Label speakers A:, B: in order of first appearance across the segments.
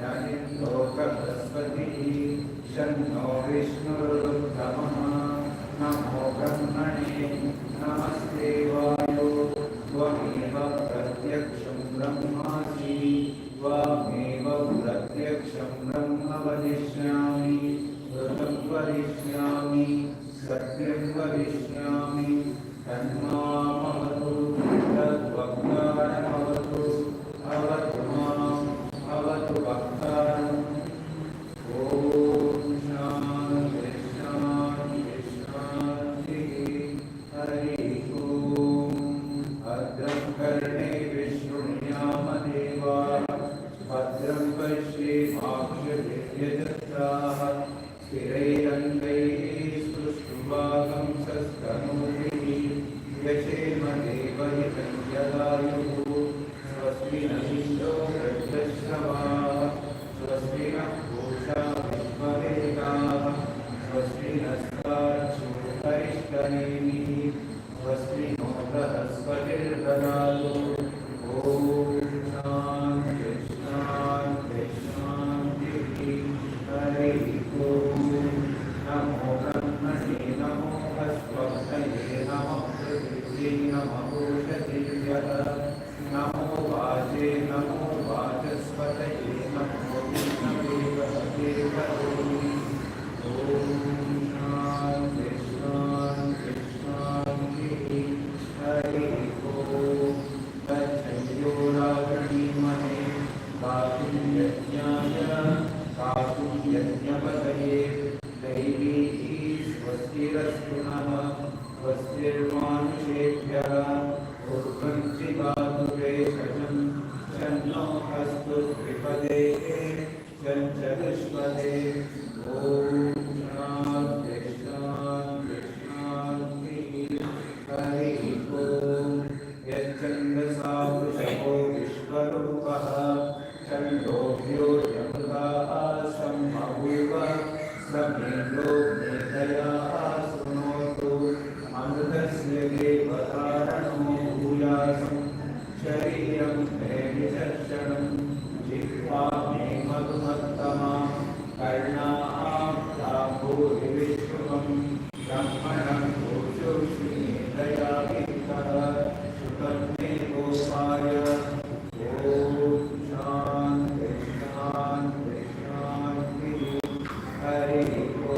A: शनिन्दो बृहस्पतिः शन्नो विष्णुरुत्तमः नमो ब्रह्मणे नमस्ते वायो त्वमेव प्रत्यक्षं ब्रह्मासि त्वमेव प्रत्यक्षं ब्रह्म वदिष्यामि ऋतं वदिष्यामि सत्यं वदिष्यामि तन्मामवतु तद्वक्तारमवतु अवतु माम् अवतु वक्तारम् ॐ शान्ति शान्ति शान्तिः हरिः ॐ भद्रं कर्णे विष्णुयामदेवाः भद्रं पश्येमाक्षभिर्यजत्राः स्थिरैरङ्गैः सुष्ठुवागं सस्तनूभिः यशेम देवहितं यदायुः स्वस्ति न इन्द्रो वृद्धश्रवाः स्वस्ति नः पूषा विश्ववेदाः स्वस्ति नस्तार्क्ष्योपरिष्टनेमिः स्वस्ति नो बृहस्पतिर्ददातु ॐ शान्ति शान्ति शान्तिः हरिः ॐ नमो ब्रह्मणे नमो हस्वक्तये नमः पृथिव्यै नमः ओषधीभ्यः नमो वाचे नमो वाचस्पतये नमो विष्णवे वहते करोमि ॐ शान्ति शान्ति शान्तिः हरिः ॐ तच्छयो रागणीमहे गातुं यज्ञाय गातुं यज्ञपतये दैवी स्वस्तिरस्तु नः स्वस्तिर्मानुषेभ्यः उर्वञ्चि गातु वेषजं शन्नो अस्तु त्रिपदे चञ्चदुष्पदे ॐ शान्ति शान्ति शान्तिः हरिः ॐ यच्छन्दसा वृषभो विश्वरूपः छन्दोभ्यो यमृगाः सम्बभूव समेन्दो मेधया शृणोतु अमृतस्य देवतारणो भूयासं शरीरं मे विचक्षणं जिह्वा मे मधुमत्तमा कर्णाः भूरिविश्रुवं ब्रह्मणं भूषुष्मिदया वित्तः श्रुतं मे गोपाय ॐ शान्ति शान्ति शान्तिः हरिः ॐ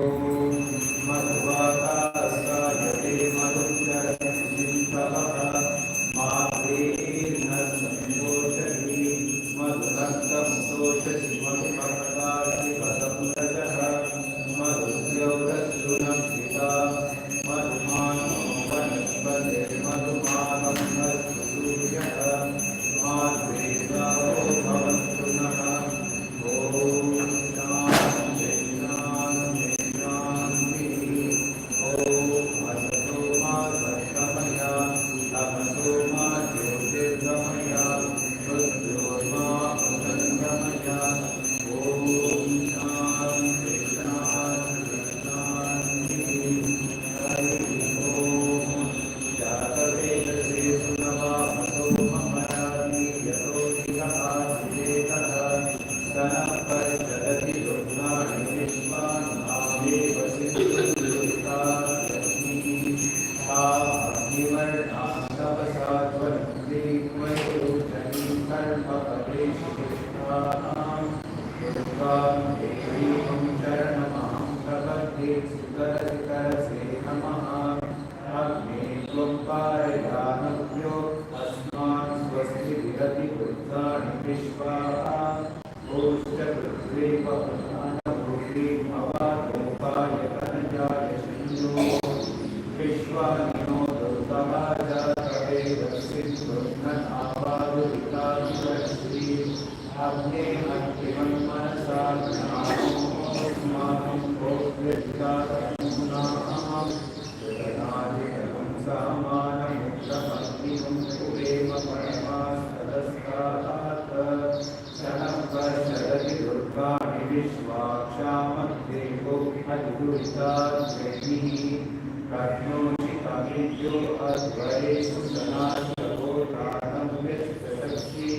A: मध्वाकाशायते मधुचरति सिन्धवः मातेर्न सन्तोषति मधुरक्तं तोषसि मधुमत्तासि पदं रजः मधुद्योतसुनं पिता मधुमानो वनस्पतिर्मधुमानं नस्तु सूर्यः माद्वेदावो भवन्तु नः ॐ शान्ति शान्ति शान्तिः ॐ असतो मा सत्तमय तमसो मा ज्योतिर्गमय मृत्योर्मा अमृतङ्गमय ॐ शान्ति शान्ति शान्तिः हरिः ॐ जातवेदसे सुनवामसो ममराति यतो निगः आसिदेतः सनः परिचरति रुद्राणि विश्वानामेव सिन्धुर्युक्तास्मिः सा अग्निवर्णास्तपसा त्वन्ते त्वयोजनीं कर्मफलेषु दुर्गां देवीं शरणमहं प्रपद्ये सुकरसिकरसे नमः अग्ने त्वं पारयानभ्यो अस्मान् स्वस्ति विरति वृत्तानि विश्वाः ओष्ठ पृथ्वी पवनानभूति भवादोपाय कनजाय सिन्धो विश्वानिनो दुर्गमा जातवेदसिन्धुर्ननावादुरिताश्री अग्ने अन्तिमं मनसा ज्ञानोऽस्माकं भोक्तृजातमुनाः जगनादिकं समानमुक्तमग्निं पुरेम परमास्तदस्तात् शनं वर्षरति दुर्गाणि विश्वाक्षामद्देवो अधिदुरिताश्रेणिः कर्णोचितमिद्यो अद्वरेषु सनाशवो प्राणं विश्वशक्ति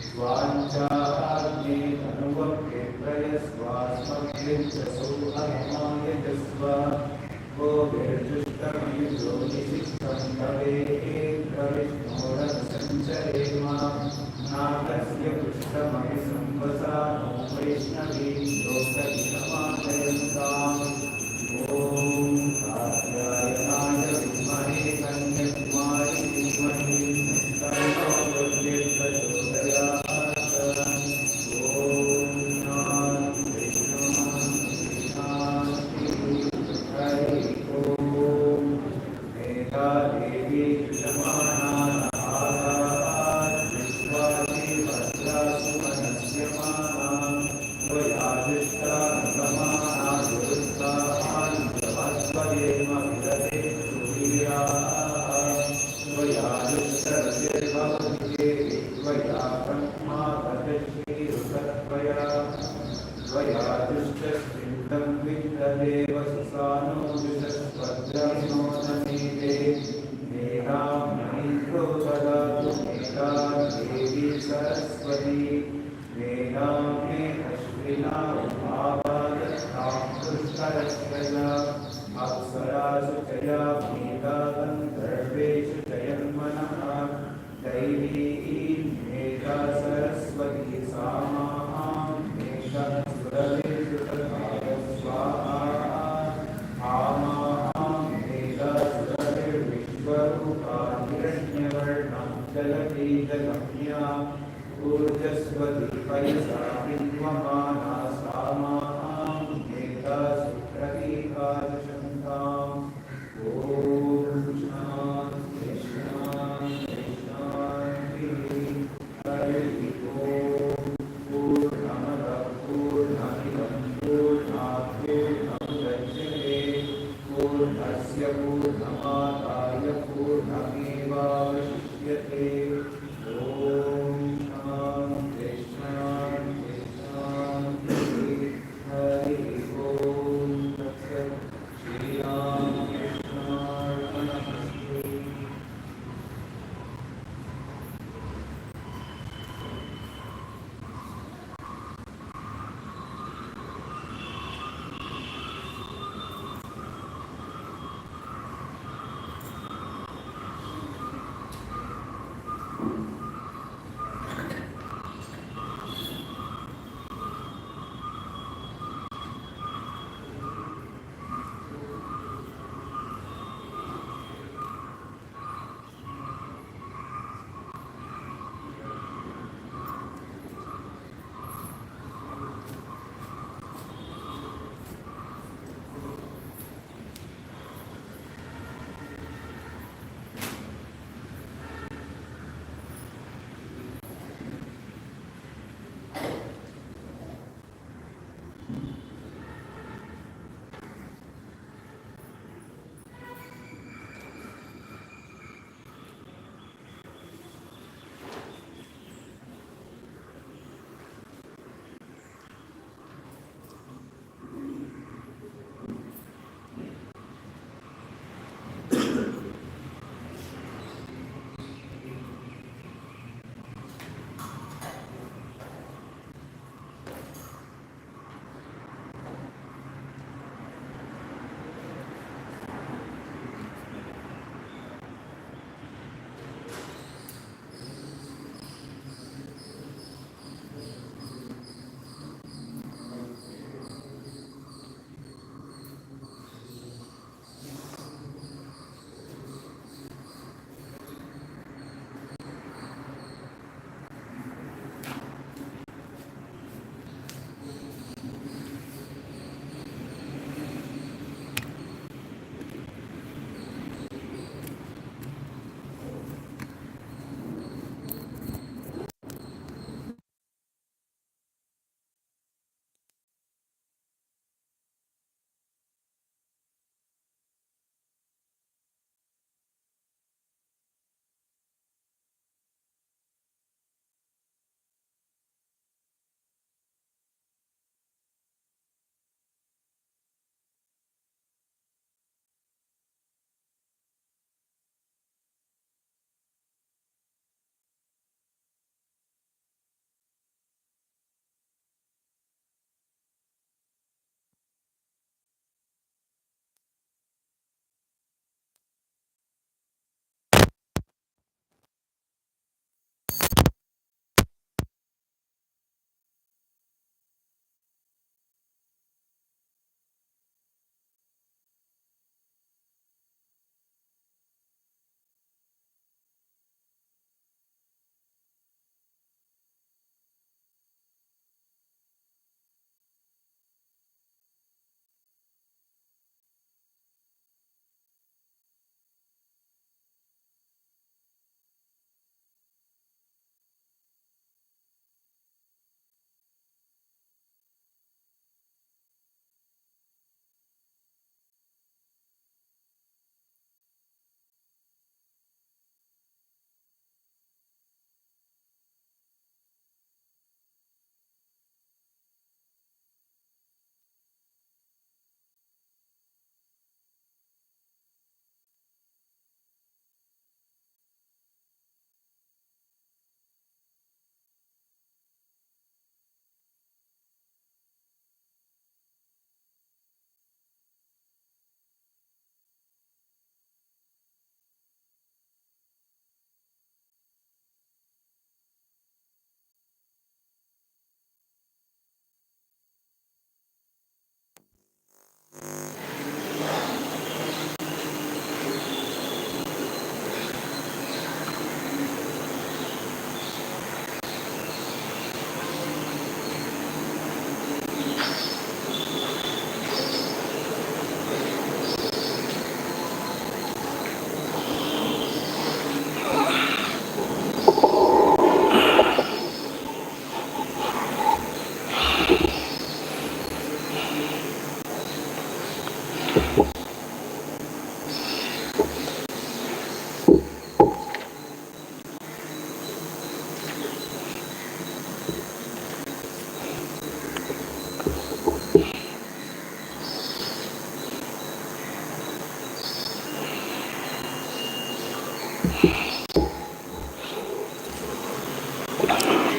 A: स्वाञ्चाग्ने धनुवप्य स्वास्मभ्यं च सुहनुमाय जस्व वो विर्जुष्टमयुजोनिषिक्तं भवेत्प्रविष्णोरसञ्चरेम नागस्य पृष्ठमपि संवसा नो वैष्णवीं लोकहितमानयन्ताम् ॐ कात्यायनाय विद्महे कन्याकुमारी धीमहि तन्नो दुर्गे प्रचोदयात्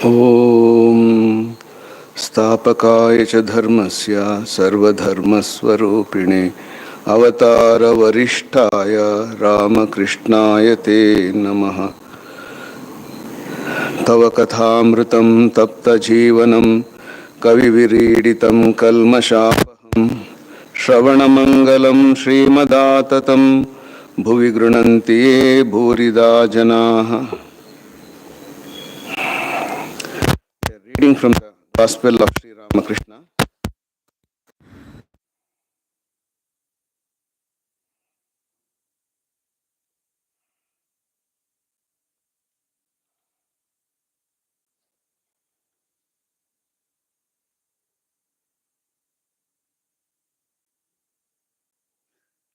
B: ॐ स्थापकाय च धर्मस्य सर्वधर्मस्वरूपिणे अवतारवरिष्ठाय रामकृष्णाय ते नमः। तव कथामृतं तप्तजीवनं कविविरीडितं कल्मषापहं श्रवणमङ्गलं श्रीमदाततं भुवि गृह्णन्ति ये भूरिदा जनाः। Reading from the Gospel of Sri Ramakrishna.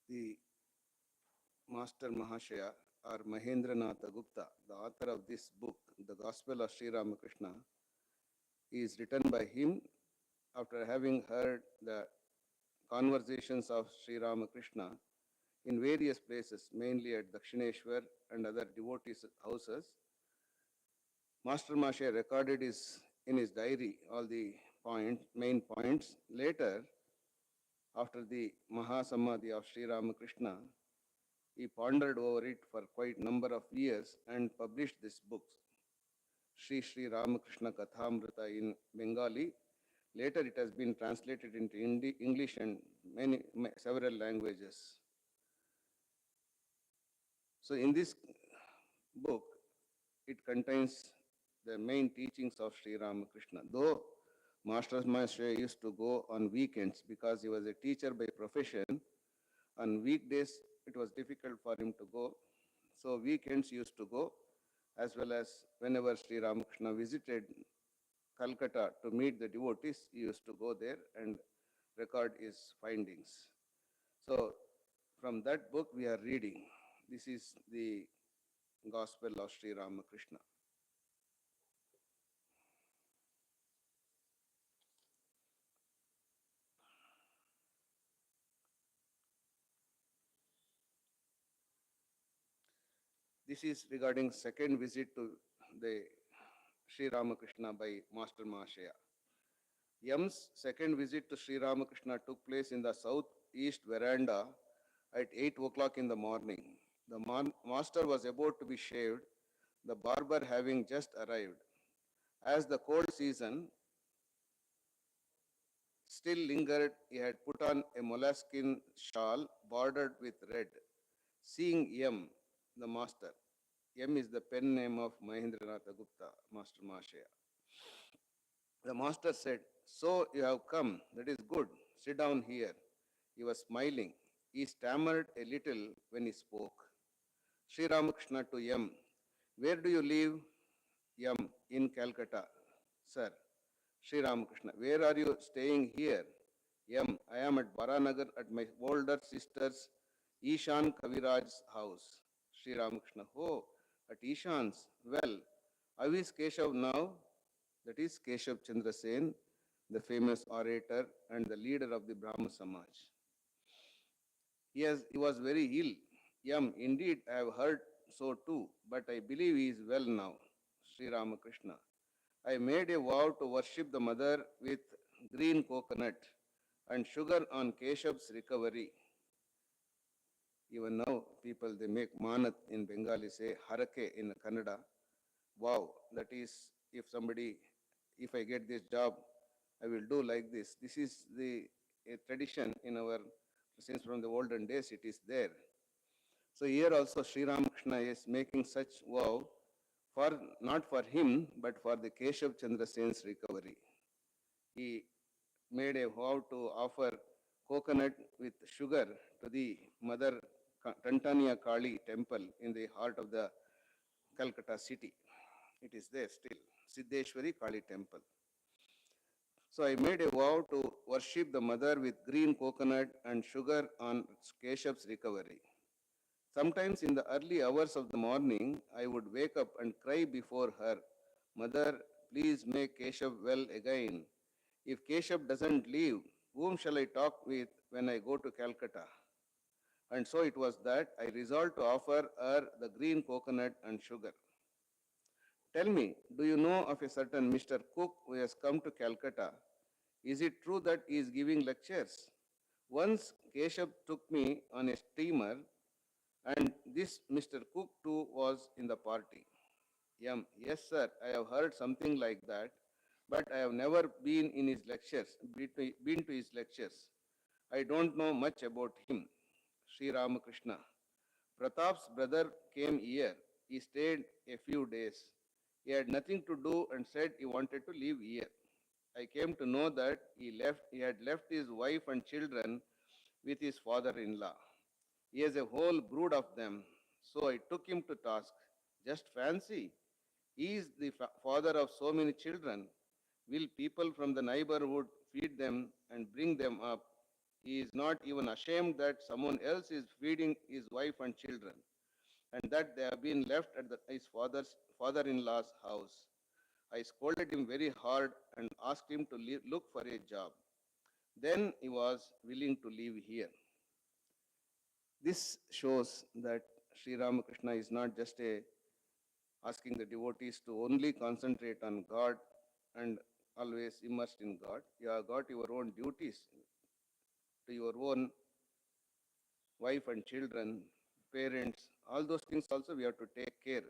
B: The Master Mahashaya or Mahendranatha Gupta, the author of this book, The Gospel of Sri Ramakrishna, is written by him after having heard the conversations of Sri Ramakrishna in various places, mainly at Dakshineshwar and other devotees' houses. Master Mahashaya recorded in his diary all the main points. Later, after the Mahasamadhi of Sri Ramakrishna, he pondered over it for quite a number of years and published this book, Sri Ramakrishna Kathamrita in Bengali. Later it has been translated into English and several languages. So in this book, it contains the main teachings of Sri Ramakrishna. Though Master Mahashaya used to go on weekends because he was a teacher by profession, on weekdays it was difficult for him to go. So weekends he used to go, as well as whenever Sri Ramakrishna visited Calcutta to meet the devotees, he used to go there and record his findings. So from that book we are reading. This is the Gospel of Sri Ramakrishna. This is regarding second visit to the Sri Ramakrishna by Master Mahashaya. Yam's second visit to Sri Ramakrishna took place in the southeast veranda at 8 o'clock in the morning. The master was about to be shaved, the barber having just arrived. As the cold season still lingered, he had put on a moleskin shawl bordered with red. Seeing Yam, the master, Yam is the pen name of Mahendranatha Gupta, Master Mahashaya. The master said, "So you have come, that is good. Sit down here." He was smiling. He stammered a little when he spoke. Sri Ramakrishna to Yam, "Where do you live?" Yam, "In Calcutta." Sir. Sri Ramakrishna, "Where are you staying here?" Yam, "I am at Baranagar at my older sister's Ishan Kaviraj's house." Sri Ramakrishna, "Oh, at Ishan's. Well, how is Keshav now?" That is Keshav Chandra Sen, the famous orator and the leader of the Brahma Samaj. He was very ill. Yam, "Indeed, I have heard so too, but I believe he is well now." Sri Ramakrishna, "I made a vow to worship the mother with green coconut and sugar on Keshav's recovery. Even now, people they make manat in Bengali, say harake in Kannada. Wow, that is if I get this job, I will do like this. This is the a tradition in our, since from the olden days it is there. So here also Sri Ramakrishna is making such vow for not for him but for the Keshav Chandra Sen's recovery. He made a vow to offer coconut with sugar to the Mother Tantania Kali temple in the heart of the Calcutta city. It is there still, Siddheshwari Kali temple. So I made a vow to worship the mother with green coconut and sugar on Keshav's recovery. Sometimes in the early hours of the morning, I would wake up and cry before her, "Mother, please make Keshav well again. If Keshav doesn't leave, whom shall I talk with when I go to Calcutta?" And so it was that I resolved to offer her the green coconut and sugar. Tell me, do you know of a certain Mr. Cook who has come to Calcutta? Is it true that he is giving lectures? Once Keshav took me on a steamer, and this Mr. Cook too was in the party. Yes, sir, I have heard something like that, but I have never been in his lectures, been to his lectures. I don't know much about him. Sri Ramakrishna. Pratap's brother came here. He stayed a few days. He had nothing to do and said he wanted to live here. I came to know that he had left his wife and children with his father-in-law. He has a whole brood of them. So I took him to task. Just fancy. He is the father of so many children. Will people from the neighborhood feed them and bring them up? He is not even ashamed that someone else is feeding his wife and children, and that they have been left at his father-in-law's house. I scolded him very hard and asked him to look for a job. Then he was willing to live here. This shows that Sri Ramakrishna is not just asking the devotees to only concentrate on God and always immersed in God. You have got your own duties to your own wife and children, parents, all those things also we have to take care.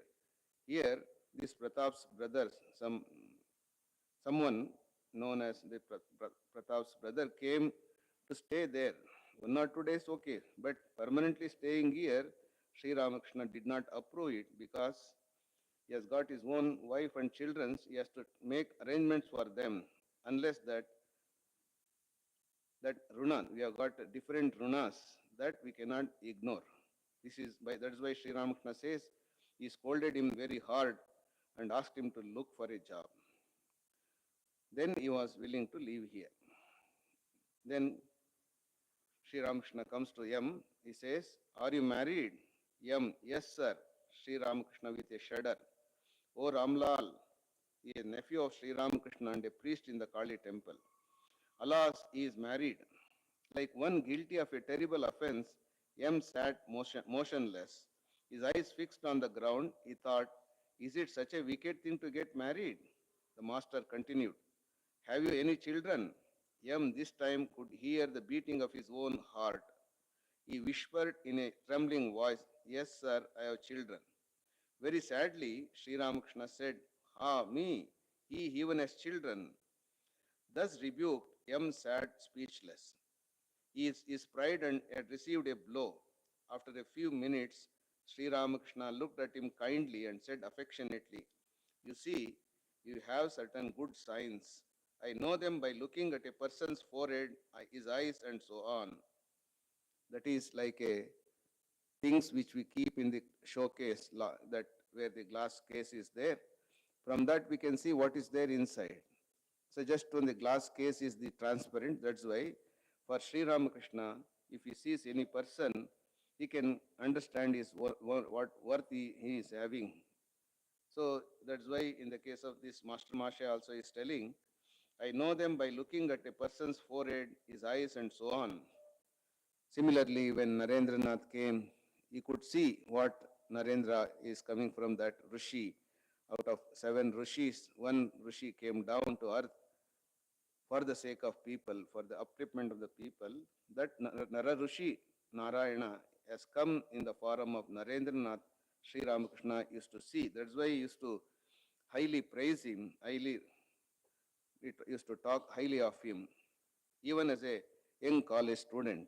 B: Here, this Pratap's brothers, someone known as the Pratap's brother came to stay there. 1 or 2 days, okay, but permanently staying here, Sri Ramakrishna did not approve it because he has got his own wife and children. He has to make arrangements for them. Unless that runa, we have got different runas that we cannot ignore. That is why Sri Ramakrishna says he scolded him very hard and asked him to look for a job. Then he was willing to live here. Then Sri Ramakrishna comes to M. He says, "Are you married?" M. "Yes, sir." Sri Ramakrishna with a shudder. "Oh, Ramlal, he is a nephew of Sri Ramakrishna and a priest in the Kali temple. Alas, he is married." Like one guilty of a terrible offense, M sat motionless, his eyes fixed on the ground. He thought, "Is it such a wicked thing to get married?" The master continued, "Have you any children?" M this time could hear the beating of his own heart. He whispered in a trembling voice, "Yes, sir, I have children." Very sadly, Sri Ramakrishna said, "Ah, me, he even has children." Thus rebuked, M sat speechless. His pride had received a blow. After a few minutes, Sri Ramakrishna looked at him kindly and said affectionately, "You see, you have certain good signs. I know them by looking at a person's forehead, his eyes, and so on." That is like a things which we keep in the showcase, that where the glass case is there. From that we can see what is there inside. So just when the glass case is the transparent, that's why for Sri Ramakrishna, if he sees any person, he can understand what worth he is having. So that's why in the case of this Master Masha also is telling, I know them by looking at a person's forehead, his eyes, and so on. Similarly, when Narendranath came, he could see what Narendra is coming from that Rishi. Out of 7 Rishis, 1 Rishi came down to earth for the sake of people, for the upliftment of the people. That Nara Rishi, Narayana, has come in the form of Narendranath. Sri Ramakrishna used to see. That's why he used to highly praise him, used to talk highly of him, even as a young college student.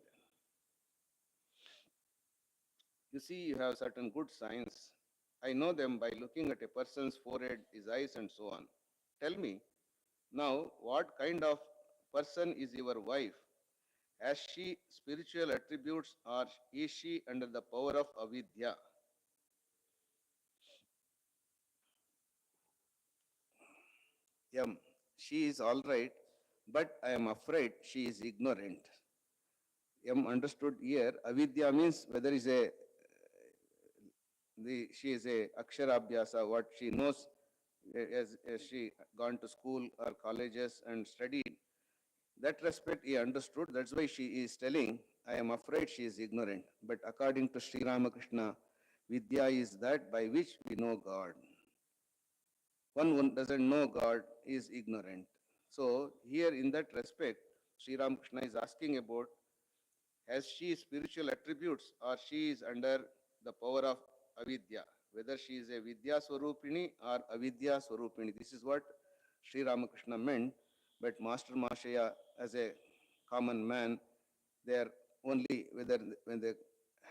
B: You see, you have certain good signs. I know them by looking at a person's forehead, his eyes, and so on. Tell me, now, what kind of person is your wife? Has she spiritual attributes or is she under the power of avidya? M. She is all right, but I am afraid she is ignorant. M understood here. Avidya means whether is she is a aksharabhyasa, what she knows as she gone to school or colleges and studied. That respect he understood. That's why she is telling, I am afraid she is ignorant. But according to Sri Ramakrishna, Vidya is that by which we know God. One who doesn't know God is ignorant. So here in that respect, Sri Ramakrishna is asking about, has she spiritual attributes or she is under the power of avidya, whether she is a vidya swarupini or avidya swarupini. This is what Sri Ramakrishna meant, but Master Mashaya, as a common man, they are only whether when they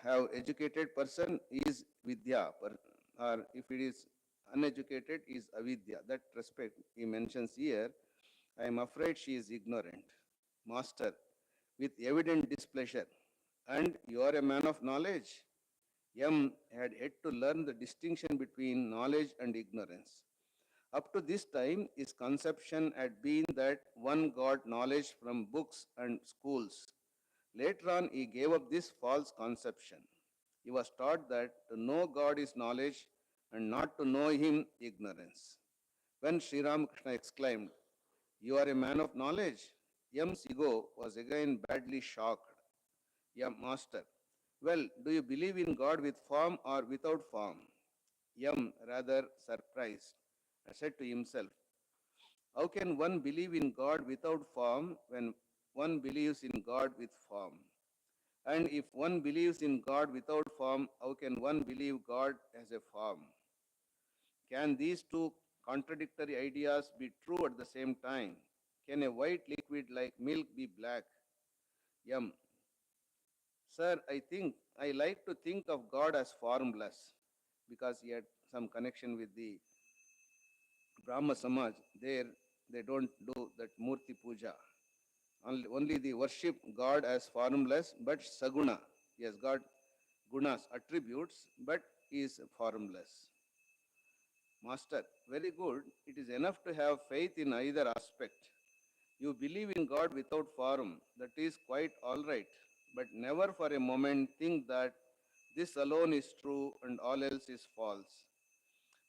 B: have educated person is vidya, or if it is uneducated is avidya. That respect he mentions here. I am afraid she is ignorant. Master, with evident displeasure, and you are a man of knowledge. M had yet to learn the distinction between knowledge and ignorance. Up to this time, his conception had been that one got knowledge from books and schools. Later on, he gave up this false conception. He was taught that to know God is knowledge and not to know Him ignorance. When Sri Ramakrishna exclaimed, "You are a man of knowledge," M's ego was again badly shocked. Yeah, Master. Well, do you believe in God with form or without form? M, rather surprised, said to himself, how can one believe in God without form when one believes in God with form? And if one believes in God without form, how can one believe God as a form? Can these two contradictory ideas be true at the same time? Can a white liquid like milk be black? M. Sir, I like to think of God as formless, because he had some connection with the Brahma Samaj. There they don't do that Murti Puja. Only they worship God as formless, but Saguna. He has got gunas, attributes, but he is formless. Master, very good. It is enough to have faith in either aspect. You believe in God without form, that is quite all right. But never for a moment think that this alone is true and all else is false.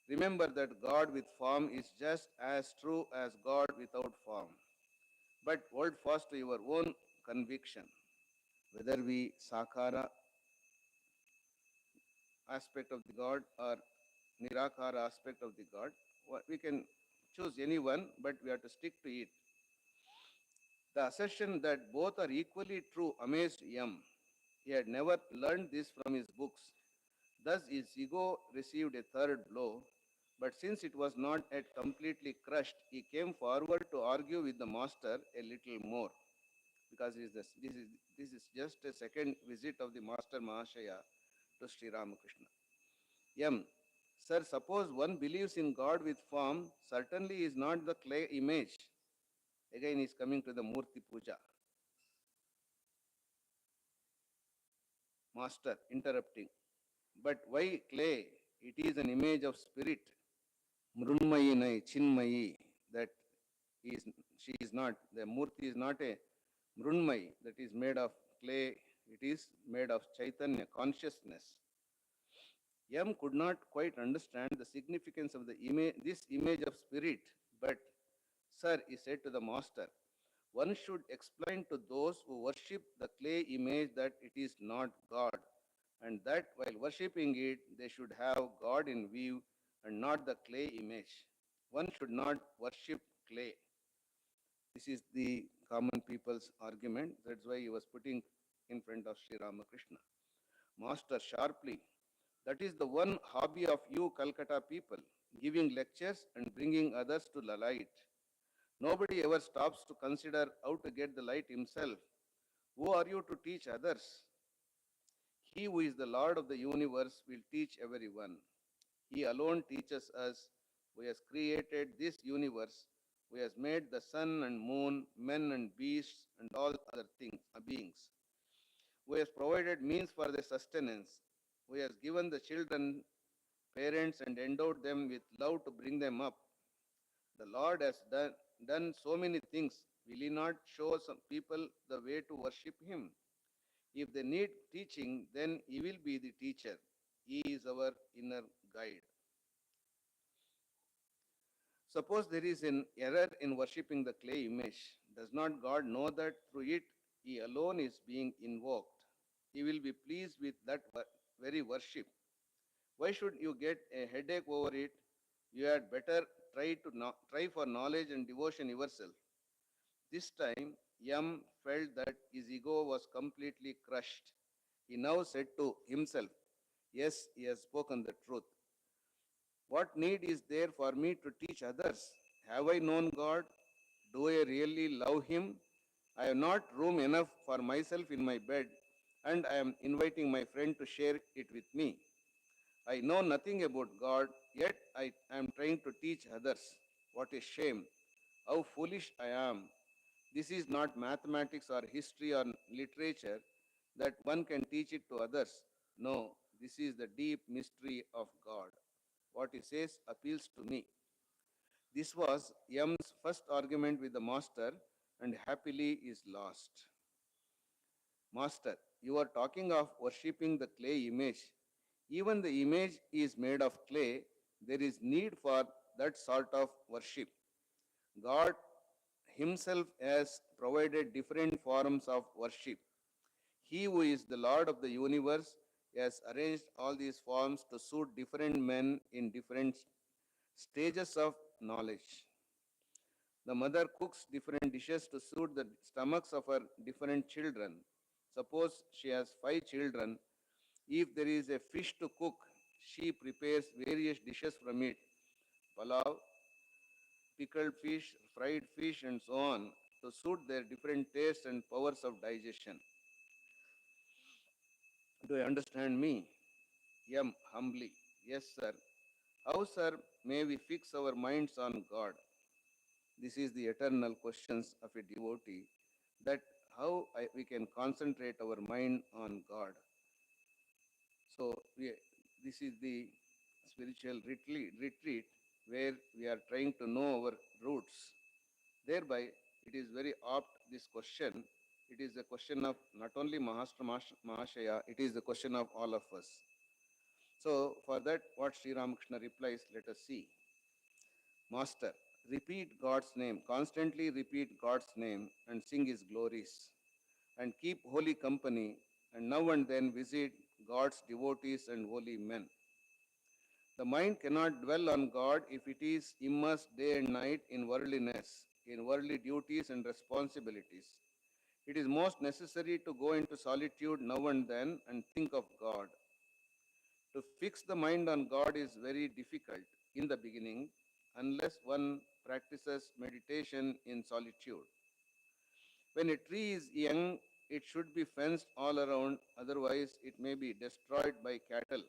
B: Remember that God with form is just as true as God without form. But hold fast to your own conviction. Whether we Sakara aspect of the God or Nirakara aspect of the God, we can choose any one, but we have to stick to it. The assertion that both are equally true amazed M. He had never learned this from his books. Thus his ego received a third blow, but since it was not yet completely crushed, he came forward to argue with the master a little more, because this is just a second visit of the master Mahashaya to Sri Ramakrishna. M. Sir, suppose one believes in God with form, certainly is not the clay image. Again, he is coming to the Murti Puja. Master interrupting. But why clay? It is an image of spirit. Mrunmayi nai, Chinmayi. That is, she is not, the Murti is not a Mrunmayi that is made of clay. It is made of Chaitanya, consciousness. M could not quite understand the significance of this image of spirit, but, sir, he said to the master, one should explain to those who worship the clay image that it is not God, and that while worshipping it, they should have God in view and not the clay image. One should not worship clay. This is the common people's argument. That's why he was putting in front of Sri Ramakrishna. Master sharply, that is the one hobby of you Calcutta people, giving lectures and bringing others to the light. Nobody ever stops to consider how to get the light himself. Who are you to teach others? He who is the Lord of the universe will teach everyone. He alone teaches us, who has created this universe, who has made the sun and moon, men and beasts, and all other beings, who has provided means for their sustenance, who has given the children parents and endowed them with love to bring them up. The Lord has done so many things. Will He not show some people the way to worship Him? If they need teaching, then He will be the teacher. He is our inner guide. Suppose there is an error in worshipping the clay image. Does not God know that through it He alone is being invoked? He will be pleased with that very worship. Why should you get a headache over it? You had better try for knowledge and devotion yourself. This time, Yam felt that his ego was completely crushed. He now said to himself, yes, he has spoken the truth. What need is there for me to teach others? Have I known God? Do I really love Him? I have not room enough for myself in my bed, and I am inviting my friend to share it with me. I know nothing about God, yet I am trying to teach others. What a shame! How foolish I am! This is not mathematics or history or literature that one can teach it to others. No, this is the deep mystery of God. What he says appeals to me. This was Yam's first argument with the master, and happily is lost. Master, you are talking of worshipping the clay image. Even the image is made of clay. There is need for that sort of worship. God Himself has provided different forms of worship. He who is the Lord of the universe has arranged all these forms to suit different men in different stages of knowledge. The mother cooks different dishes to suit the stomachs of her different children. Suppose she has 5 children. If there is a fish to cook, she prepares various dishes from it: palav, pickled fish, fried fish, and so on, to suit their different tastes and powers of digestion. Do you understand me? Yam humbly. Yes, sir. How, sir, may we fix our minds on God? This is the eternal questions of a devotee, that how we can concentrate our mind on God. So this is the spiritual retreat where we are trying to know our roots. Thereby, it is very apt, this question. It is a question of not only Mahashaya, it is the question of all of us. So, for that, what Sri Ramakrishna replies, let us see. Master, repeat God's name, constantly repeat God's name and sing His glories, and keep holy company, and now and then visit God's devotees and holy men. The mind cannot dwell on God if it is immersed day and night in worldliness, in worldly duties and responsibilities. It is most necessary to go into solitude now and then and think of God. To fix the mind on God is very difficult in the beginning unless one practices meditation in solitude. When a tree is young, it should be fenced all around, otherwise, it may be destroyed by cattle.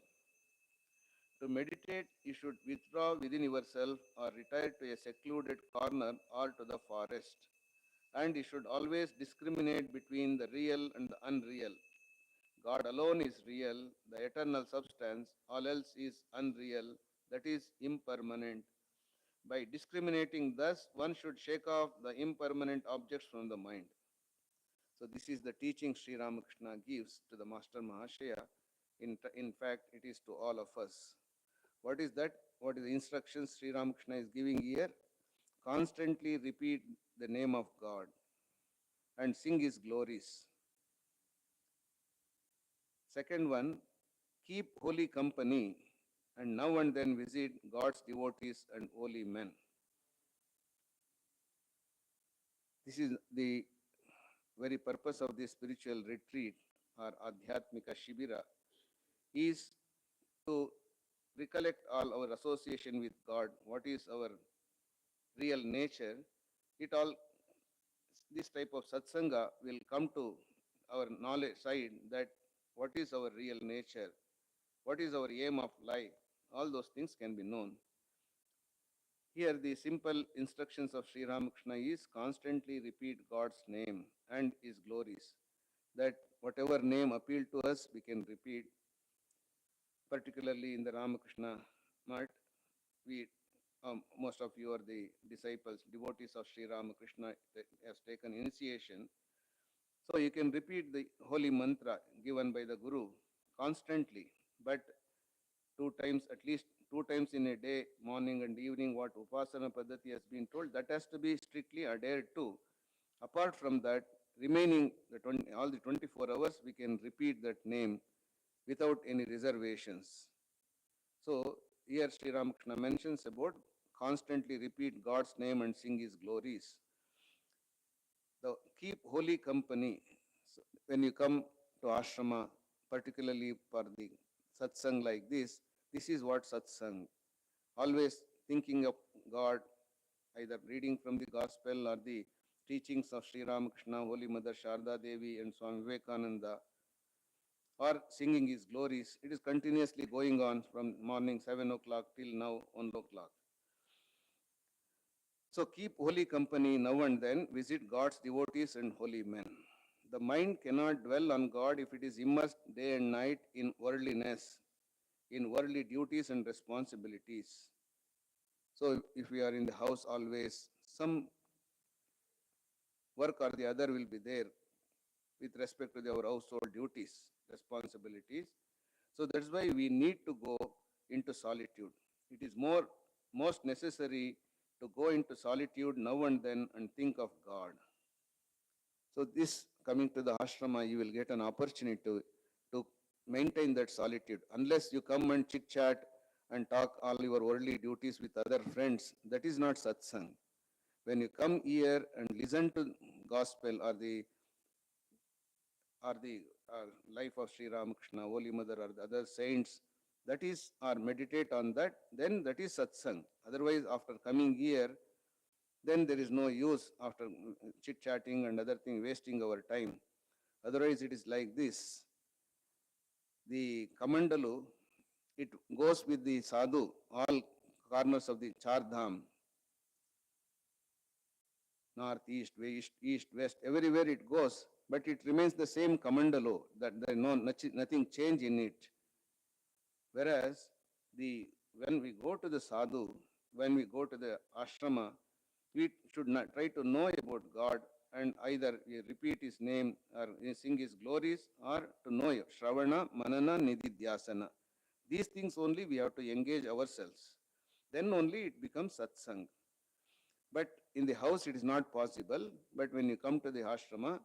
B: To meditate, you should withdraw within yourself or retire to a secluded corner or to the forest. And you should always discriminate between the real and the unreal. God alone is real, the eternal substance, all else is unreal, that is impermanent. By discriminating thus, one should shake off the impermanent objects from the mind. So, this is the teaching Sri Ramakrishna gives to the Master Mahashaya. In fact, it is to all of us. What is that? What is the instructions Sri Ramakrishna is giving here? Constantly repeat the name of God and sing His glories. Second one, keep holy company and now and then visit God's devotees and holy men. This is the very purpose of this spiritual retreat or Adhyatmika Shibira, is to recollect all our association with God, what is our real nature. It all, this type of satsanga will come to our knowledge side, that what is our real nature, what is our aim of life, all those things can be known. Here, the simple instructions of Sri Ramakrishna is constantly repeat God's name and His glories. That whatever name appealed to us, we can repeat. Particularly in the Ramakrishna Math, we most of you are the disciples, devotees of Sri Ramakrishna that has taken initiation. So you can repeat the holy mantra given by the Guru constantly, but 2 times, at least 2 times in a day, morning and evening, what Upasana Paddhati has been told, that has to be strictly adhered to. Apart from that, remaining all the 24 hours, we can repeat that name without any reservations. So here Sri Ramakrishna mentions about constantly repeat God's name and sing His glories. Keep holy company. So when you come to ashrama, particularly for the satsang like this is what satsang. Always thinking of God, either reading from the gospel or the teachings of Sri Ramakrishna, Holy Mother Sharda Devi and Swami Vivekananda, or singing His glories. It is continuously going on from morning 7 o'clock till now 1 o'clock. So keep holy company now and then, visit God's devotees and holy men. The mind cannot dwell on God if it is immersed day and night in worldliness, in worldly duties and responsibilities. So if we are in the house always, some work or the other will be there with respect to our household duties, responsibilities. So that's why we need to go into solitude. It is most necessary to go into solitude now and then and think of God. So this coming to the ashrama, you will get an opportunity to maintain that solitude. Unless you come and chit chat and talk all your worldly duties with other friends, that is not satsang. When you come here and listen to gospel or the life of Sri Ramakrishna, Holy Mother, or the other saints, that is, or meditate on that, then that is satsang. Otherwise, after coming here, then there is no use after chit chatting and other thing, wasting our time. Otherwise, it is like this. The Kamandalu, it goes with the sadhu, all corners of the Char Dham, north, east, west, everywhere it goes, but it remains the same Kamandalu, that there is nothing change in it. Whereas when we go to the sadhu, when we go to the ashrama, we should not try to know about God and either we repeat His name or sing His glories or to know Shravana, Manana, Nididhyasana. These things only we have to engage ourselves. Then only it becomes satsang. But in the house it is not possible. But when you come to the ashrama,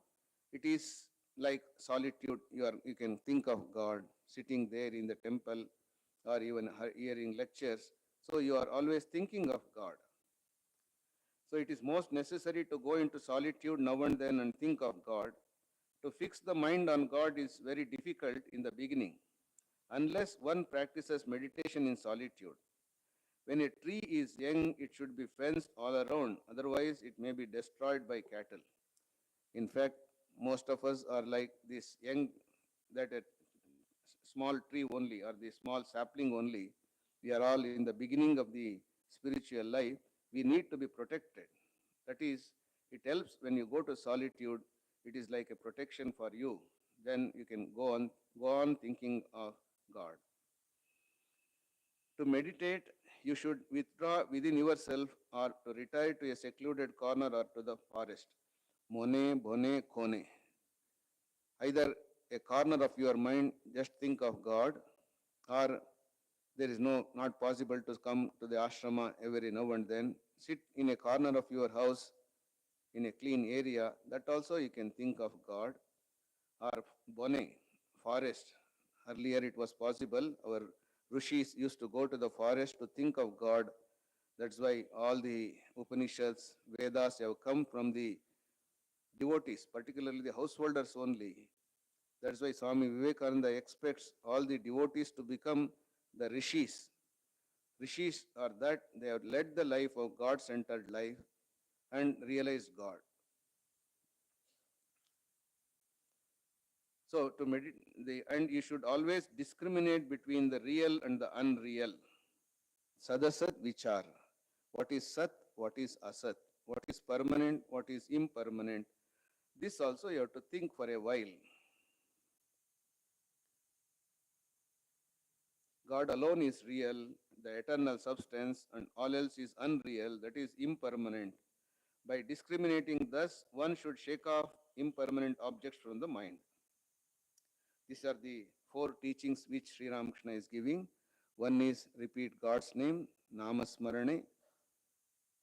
B: it is like solitude. You can think of God sitting there in the temple or even hearing lectures. So you are always thinking of God. So it is most necessary to go into solitude now and then and think of God. To fix the mind on God is very difficult in the beginning, unless one practices meditation in solitude. When a tree is young, it should be fenced all around, otherwise it may be destroyed by cattle. In fact, most of us are like this young, that a small tree only or the small sapling only. We are all in the beginning of the spiritual life. We need to be protected. That is, it helps when you go to solitude, it is like a protection for you. Then you can go on thinking of God. To meditate, you should withdraw within yourself or to retire to a secluded corner or to the forest. Mone, bone, kone. Either a corner of your mind, just think of God, or there is not possible to come to the ashrama every now and then. Sit in a corner of your house in a clean area, that also you can think of God. Or bone, forest. Earlier it was possible. Our rishis used to go to the forest to think of God. That's why all the Upanishads, Vedas have come from the devotees, particularly the householders only. That's why Swami Vivekananda expects all the devotees to become the rishis. Rishis are that they have led the life of God-centered life and realized God. So to meditate, and you should always discriminate between the real and the unreal. Sadasat vichar. What is sat, what is asat, what is permanent, what is impermanent. This also you have to think for a while. God alone is real, the eternal substance, and all else is unreal, that is impermanent. By discriminating thus, one should shake off impermanent objects from the mind. These are the 4 teachings which Sri Ramakrishna is giving. One is repeat God's name, Namasmarane,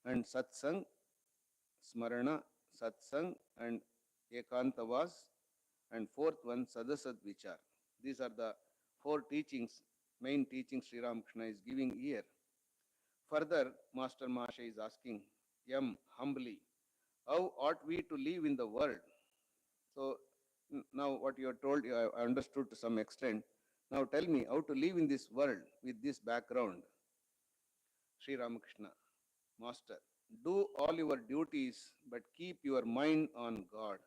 B: and Satsang, Smarana, Satsang, and Ekantavas, and 4th one, Sadasad Vichar. These are the 4 teachings, main teachings Sri Ramakrishna is giving here. Further, Master Masha is asking, humbly, how ought we to live in the world? So now what you are told, I understood to some extent. Now tell me how to live in this world with this background. Sri Ramakrishna, Master, do all your duties, but keep your mind on God.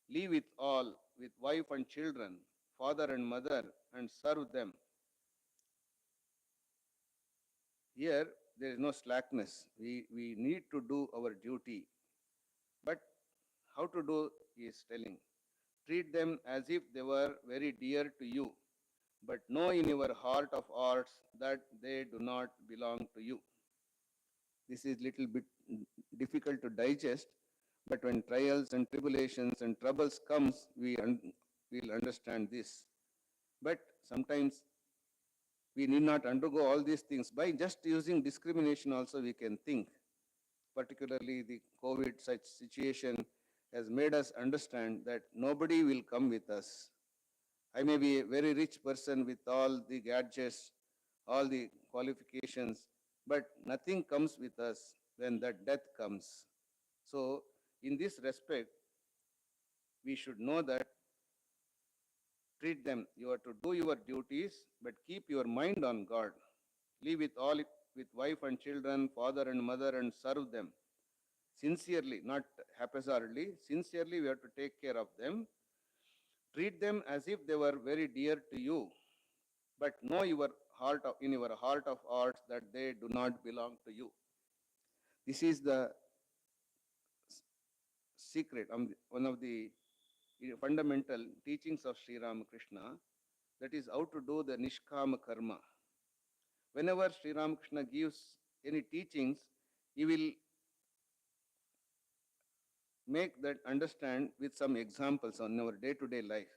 B: Live with all, with wife and children, father and mother, and serve them. Here, there is no slackness. We need to do our duty. But how to do, he is telling. Treat them as if they were very dear to you, but know in your heart of hearts that they do not belong to you. This is little bit difficult to digest, but when trials and tribulations and troubles comes, we'll understand this. But sometimes we need not undergo all these things. By just using discrimination also we can think. Particularly the COVID such situation has made us understand that nobody will come with us. I may be a very rich person with all the gadgets, all the qualifications, but nothing comes with us when that death comes. So, in this respect, we should know that treat them. You are to do your duties, but keep your mind on God. Live with all with wife and children, father and mother, and serve them sincerely, not haphazardly. Sincerely, we have to take care of them. Treat them as if they were very dear to you, but know your heart in your heart of hearts that they do not belong to you. This is the secret, one of the fundamental teachings of Sri Ramakrishna, that is how to do the Nishkama Karma. Whenever Sri Ramakrishna gives any teachings, he will make that understand with some examples on our day-to-day life.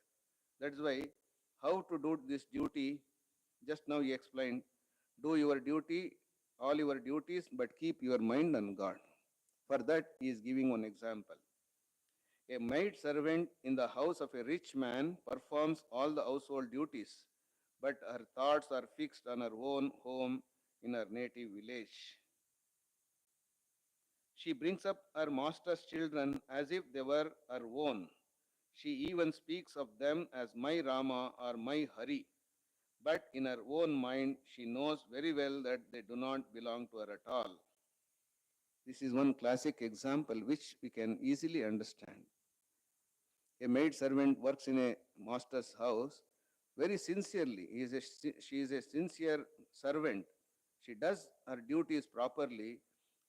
B: That's why how to do this duty, just now he explained, do your duty, all your duties, but keep your mind on God. For that, he is giving one example. A maid servant in the house of a rich man performs all the household duties, but her thoughts are fixed on her own home in her native village. She brings up her master's children as if they were her own. She even speaks of them as my Rama or my Hari. But in her own mind, she knows very well that they do not belong to her at all. This is one classic example which we can easily understand. A maid servant works in a master's house very sincerely. She is a sincere servant. She does her duties properly,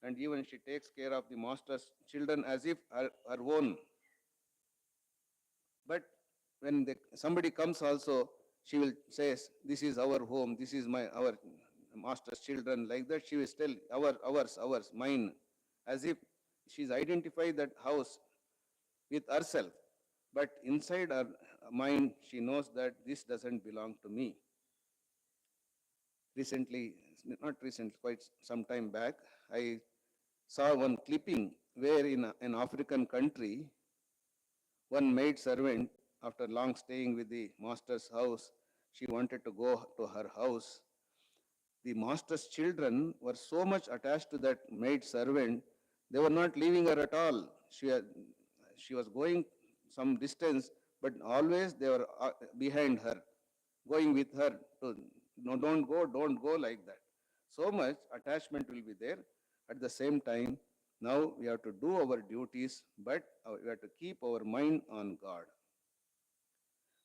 B: and even she takes care of the master's children as if her own. But when somebody comes also, she will say, this is our home, this is our master's children. Like that, she will tell ours, mine, as if she's identified that house with herself. But inside her mind, she knows that this doesn't belong to me. Recently, not recently, quite some time back, I saw one clipping where in an African country, one maid servant, after long staying with the master's house, she wanted to go to her house. The master's children were so much attached to that maid servant, they were not leaving her at all. She was going some distance, but always they were behind her, going with her to, no, don't go like that. So much attachment will be there. At the same time, now we have to do our duties, but we have to keep our mind on God.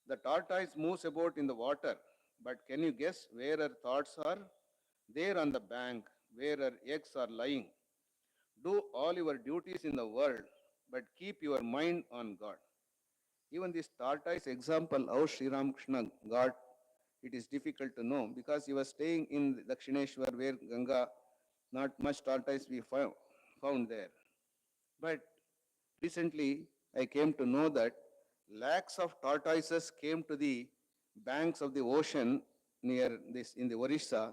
B: The tortoise moves about in the water, but can you guess where her thoughts are? There on the bank, where her eggs are lying. Do all your duties in the world, but keep your mind on God. Even this tortoise example, how Sri Ramakrishna got, it is difficult to know because he was staying in Dakshineshwar where Ganga, not much tortoise we found there. But recently I came to know that lakhs of tortoises came to the banks of the ocean near this in the Orissa,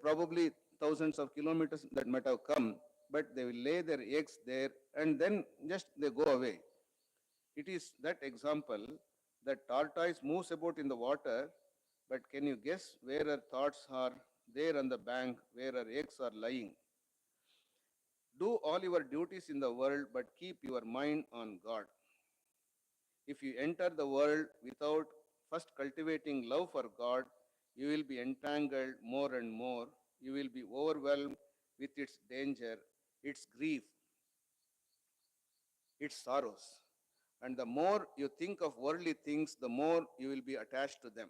B: probably thousands of kilometers that might have come, but they will lay their eggs there and then just they go away. It is that example that tortoise moves about in the water, but can you guess where her thoughts are? there on the bank where her eggs are lying. Do all your duties in the world, but keep your mind on God. If you enter the world without first cultivating love for God, you will be entangled more and more. You will be overwhelmed with its danger, its grief, its sorrows. And the more you think of worldly things, the more you will be attached to them.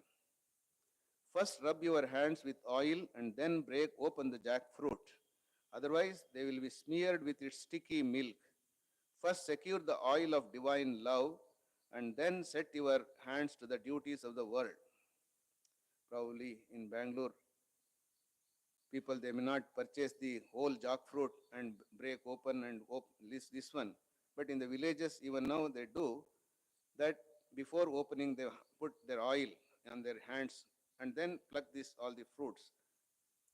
B: First, rub your hands with oil and then break open the jackfruit. Otherwise, they will be smeared with its sticky milk. First, secure the oil of divine love and then set your hands to the duties of the world. Probably in Bangalore, people they may not purchase the whole jackfruit and break open and this one. But in the villages, even now they do that before opening, they put their oil on their hands and then pluck this all the fruits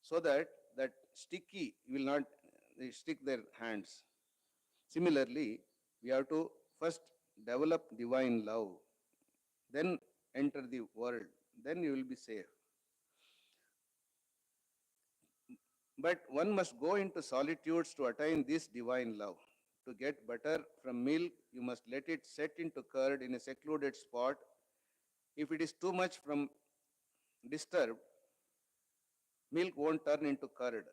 B: so that that sticky will not stick their hands. Similarly, we have to first develop divine love, then enter the world, then you will be safe. But one must go into solitudes to attain this divine love. To get butter from milk, you must let it set into curd in a secluded spot. If it is too much from disturbed, milk won't turn into curd.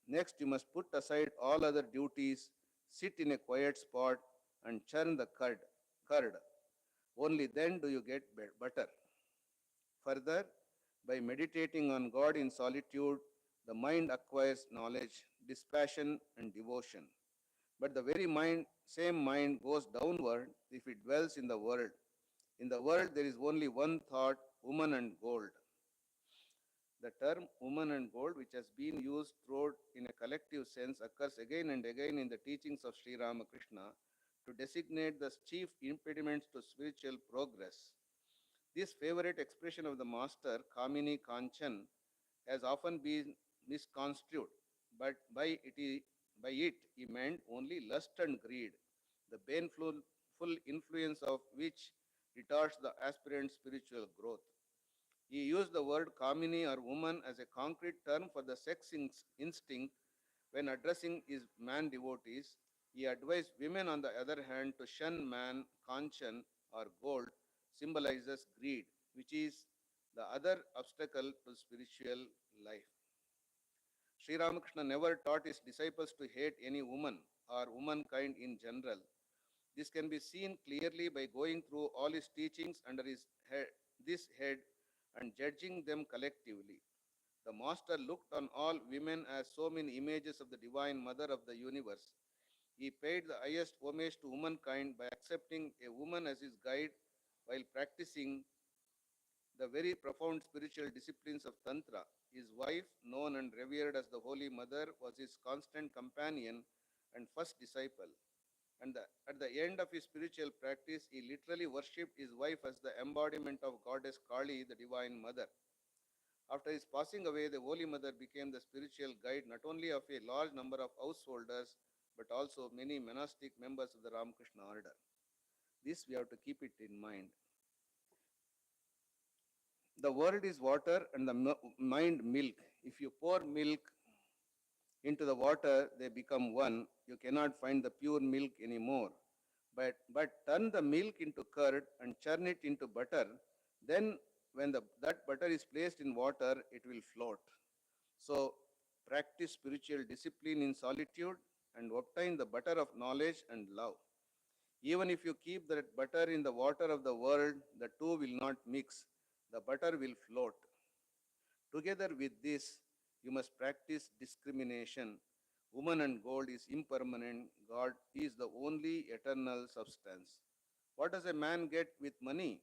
B: Next, you must put aside all other duties, sit in a quiet spot, and churn the curd. Only then do you get butter. Further, by meditating on God in solitude, the mind acquires knowledge, dispassion, and devotion. But the very same mind goes downward if it dwells in the world. In the world, there is only one thought, woman and gold. The term woman and gold, which has been used throughout in a collective sense, occurs again and again in the teachings of Sri Ramakrishna to designate the chief impediments to spiritual progress. This favorite expression of the master, Kamini Kanchan, has often been misconstrued, but by it he meant only lust and greed, the baneful influence of which retards the aspirant's spiritual growth. He used the word kamini or woman as a concrete term for the sex instinct when addressing his man devotees. He advised women, on the other hand, to shun man, kanchan, or gold, symbolizes greed, which is the other obstacle to spiritual life. Sri Ramakrishna never taught his disciples to hate any woman or womankind in general. This can be seen clearly by going through all his teachings under this head and judging them collectively. The Master looked on all women as so many images of the Divine Mother of the universe. He paid the highest homage to womankind by accepting a woman as his guide while practicing the very profound spiritual disciplines of Tantra. His wife, known and revered as the Holy Mother, was his constant companion and first disciple. And at the end of his spiritual practice, he literally worshipped his wife as the embodiment of Goddess Kali, the Divine Mother. After his passing away, the Holy Mother became the spiritual guide not only of a large number of householders, but also many monastic members of the Ramakrishna order. This we have to keep it in mind. The world is water and the mind milk. If you pour milk into the water, they become one. You cannot find the pure milk anymore. But turn the milk into curd and churn it into butter. Then when that butter is placed in water, it will float. So practice spiritual discipline in solitude and obtain the butter of knowledge and love. Even if you keep that butter in the water of the world, the two will not mix. The butter will float. Together with this, you must practice discrimination. Woman and gold is impermanent. God is the only eternal substance. What does a man get with money?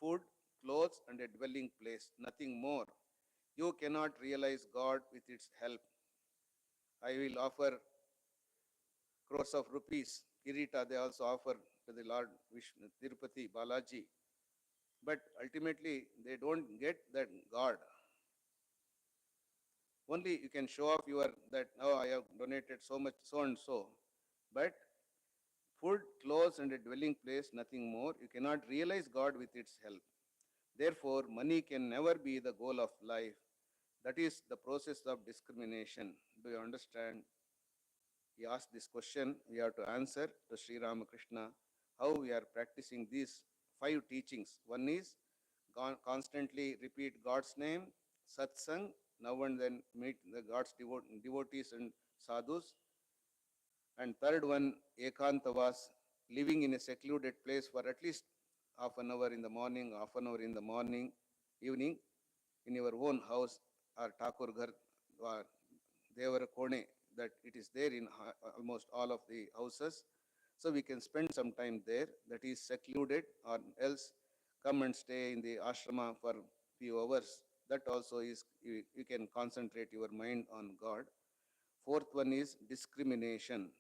B: Food, clothes, and a dwelling place, nothing more. You cannot realize God with its help. I will offer crores of rupees. Kirita, they also offer to the Lord Vishnu, Tirupati, Balaji. But ultimately, they don't get that God. Only you can show off that, oh, I have donated so much, so and so. But food, clothes, and a dwelling place, nothing more. You cannot realize God with its help. Therefore, money can never be the goal of life. That is the process of discrimination. Do you understand? He asked this question. We have to answer to Sri Ramakrishna how we are practicing these five teachings. One is constantly repeat God's name, satsang, now and then meet the God's devotees and sadhus. And third one, ekantavas, living in a secluded place for at least half an hour in the morning, half an hour in the morning, evening, in your own house or Thakur Ghar or Devara Kone, that it is there in almost all of the houses. So we can spend some time there, that is secluded, or else come and stay in the ashrama for few hours. That also is, you can concentrate your mind on God. Fourth one is discrimination.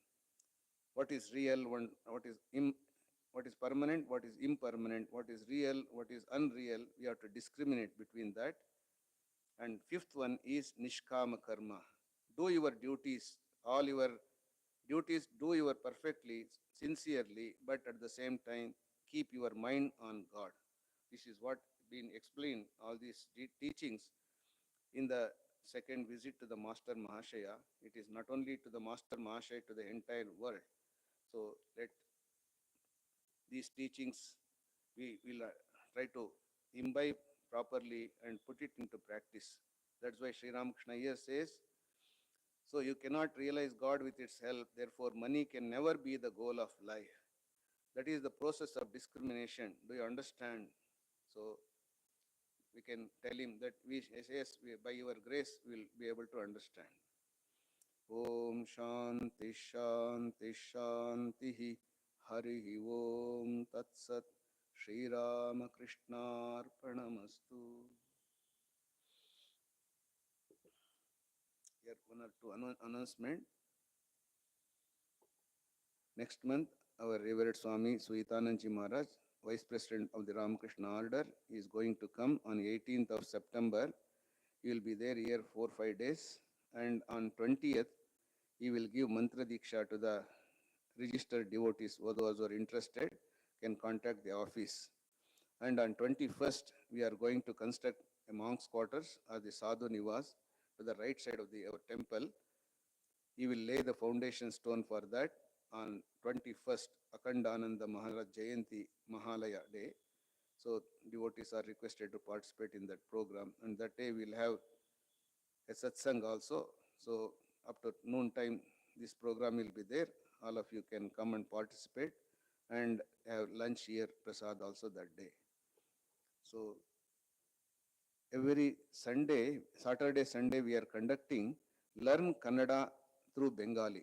B: What is real, what is permanent, what is impermanent, what is real, what is unreal. We have to discriminate between that. And fifth one is nishkama karma. Do your duties, all your duties, do your perfectly, sincerely, but at the same time, keep your mind on God. This is what been explained, all these teachings in the second visit to the Master Mahashaya. It is not only to the Master Mahashaya, to the entire world. So let these teachings we will try to imbibe properly and put it into practice. That's why Sri Ramakrishna here says, so you cannot realize God with its help, therefore money can never be the goal of life. That is the process of discrimination. Do you understand? So we can tell him that yes, by your grace we will be able to understand. Om Shanti Shanti Shanti Hari Om Tat Sat Shri Ramakrishna Arpanamastu. Here one or two announcement. Next month, our Revered Swami Suitananji Maharaj, Vice President of the Ramakrishna Order, is going to come on 18th of September. He will be there here 4-5 days. And on 20th, he will give Mantra Diksha to the registered devotees. Those who are interested can contact the office. And on 21st, we are going to construct a monk's quarters or the Sadhu Nivas to the right side of our temple. He will lay the foundation stone for that on 21st, Akhandananda Maharaj Jayanti Mahalaya Day. So devotees are requested to participate in that program. And that day we'll have a satsang also. So up to noon time, this program will be there. All of you can come and participate and have lunch here, prasad also that day. So every Sunday, Saturday, Sunday, we are conducting Learn Kannada through Bengali,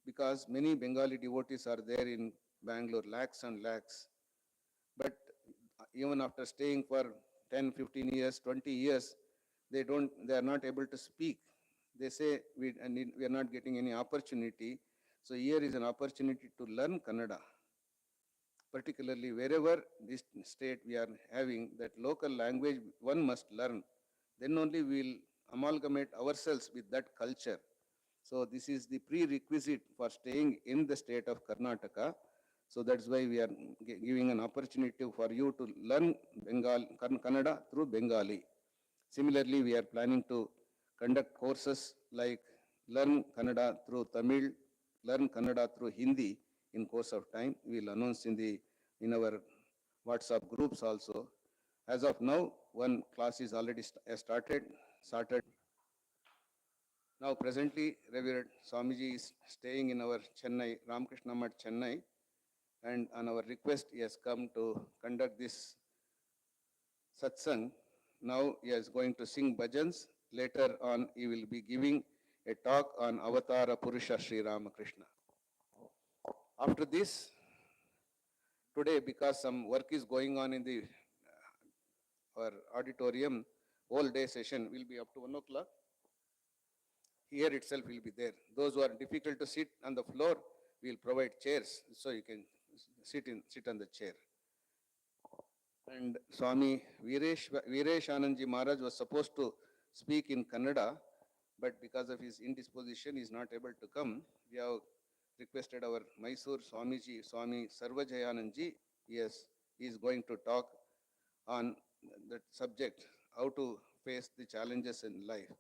B: because many Bengali devotees are there in Bangalore, lakhs and lakhs. But even after staying for 10, 15 years, 20 years, they are not able to speak. They say we are not getting any opportunity. So here is an opportunity to learn Kannada. Particularly wherever this state we are having, that local language one must learn. Then only we will amalgamate ourselves with that culture. So this is the prerequisite for staying in the state of Karnataka. So that's why we are giving an opportunity for you to learn Kannada through Bengali. Similarly, we are planning to conduct courses like Learn Kannada through Tamil, Learn Kannada through Hindi in course of time. We will announce in our WhatsApp groups also. As of now, one class is already started. Now presently, Revered Swamiji is staying in our Chennai, Ramakrishna Math Chennai, and on our request he has come to conduct this satsang. Now he is going to sing bhajans. Later on, he will be giving a talk on Avatara Purusha Sri Ramakrishna. After this, today, because some work is going on in the our auditorium, whole day session will be up to 1 o'clock. Here itself will be there. Those who are difficult to sit on the floor, we will provide chairs so you can sit on the chair. And Swami Viresh Anandji Maharaj was supposed to speak in Kannada, but because of his indisposition, he is not able to come. We have requested our Mysore Swamiji, Swami Sarvajayanandji. Yes, he is going to talk on that subject, how to face the challenges in life.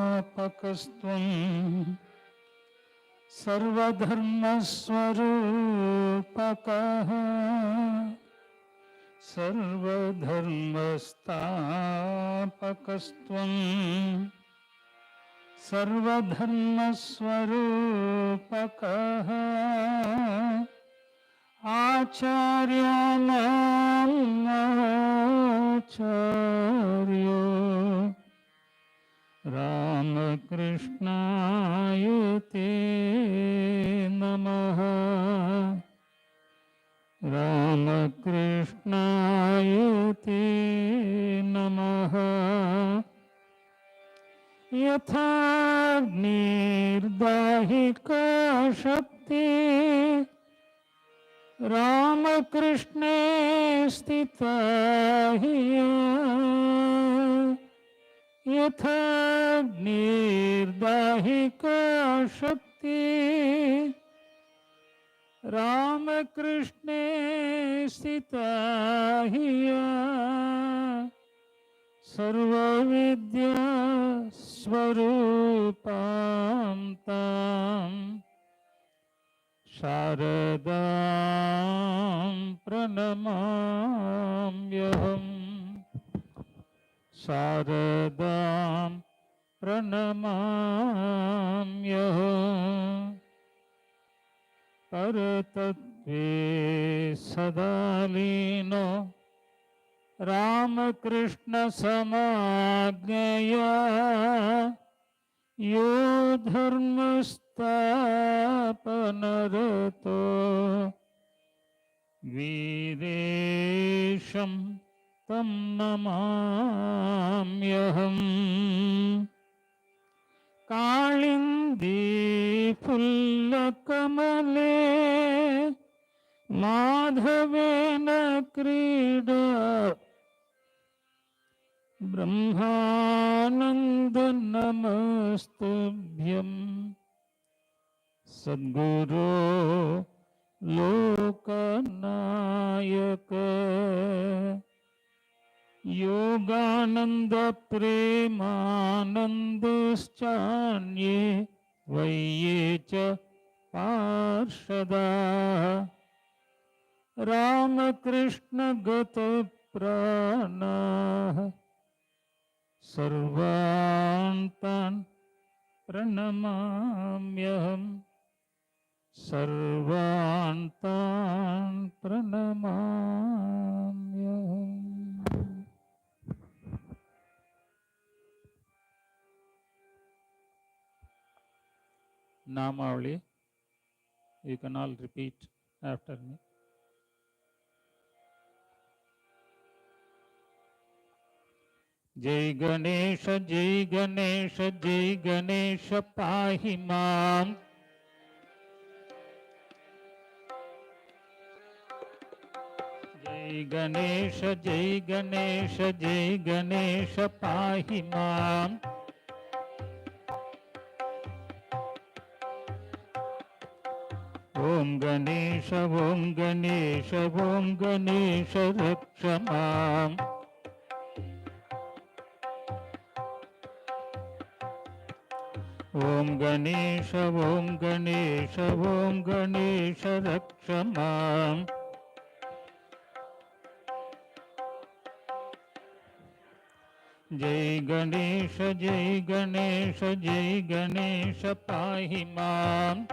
C: सर्वधर्मस्थापकस्त्वं सर्वधर्मस्वरूपकः सर्वधर्मस्थापकस्त्वं सर्वधर्मस्वरूपकः आचार्याणाम् आचार्यो रामकृष्णाय ते नमः रामकृष्णाय ते नमः यथाग्निर्दाहिका शक्ति रामकृष्णे स्थिता हिया यथाग्निर्दाहिका शक्ति रामकृष्णे स्थिता हिया सर्वविद्या स्वरूपां तां शारदां प्रणमाम्यहम् शारदां प्रणमाम्यहम् परतत्त्वे सदा लीनो रामकृष्णसमाज्ञया यो धर्मस्थापनरतो वीरेशं तं नमाम्यहम् कालिन्दी फुल्लकमले माधवेन क्रीडा ब्रह्मानन्द नमस्तुभ्यं सद्गुरो लोकनायक योगानंद प्रेमानंदश्चान्ये वये च पार्षदा रामकृष्ण गत प्राणाः सर्वान्तान् प्रणमाम्यहम् सर्वान्तान् प्रणमाम्यहम्. Namavali, you can all repeat after me. जय गणेश जय गणेश जय गणेश पाहि मां. जय गणेश जय गणेश जय गणेश पाहि मां. ओम गणेश रक्ष मां. ओम गणेश रक्ष मां. जय गणेश पाहि मां.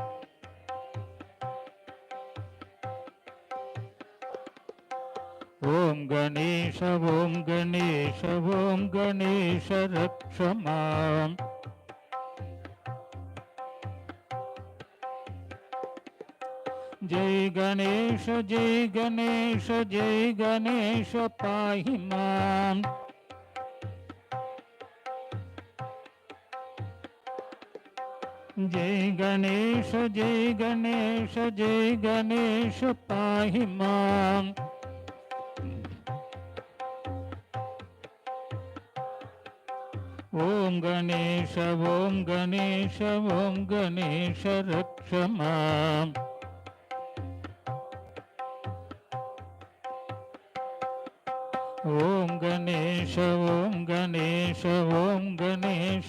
C: ओम गणेश रक्ष मां. जय गणेश पाहि मां. जय गणेश पाहि मां. ओम गणेश रक्ष मां. ओम गणेश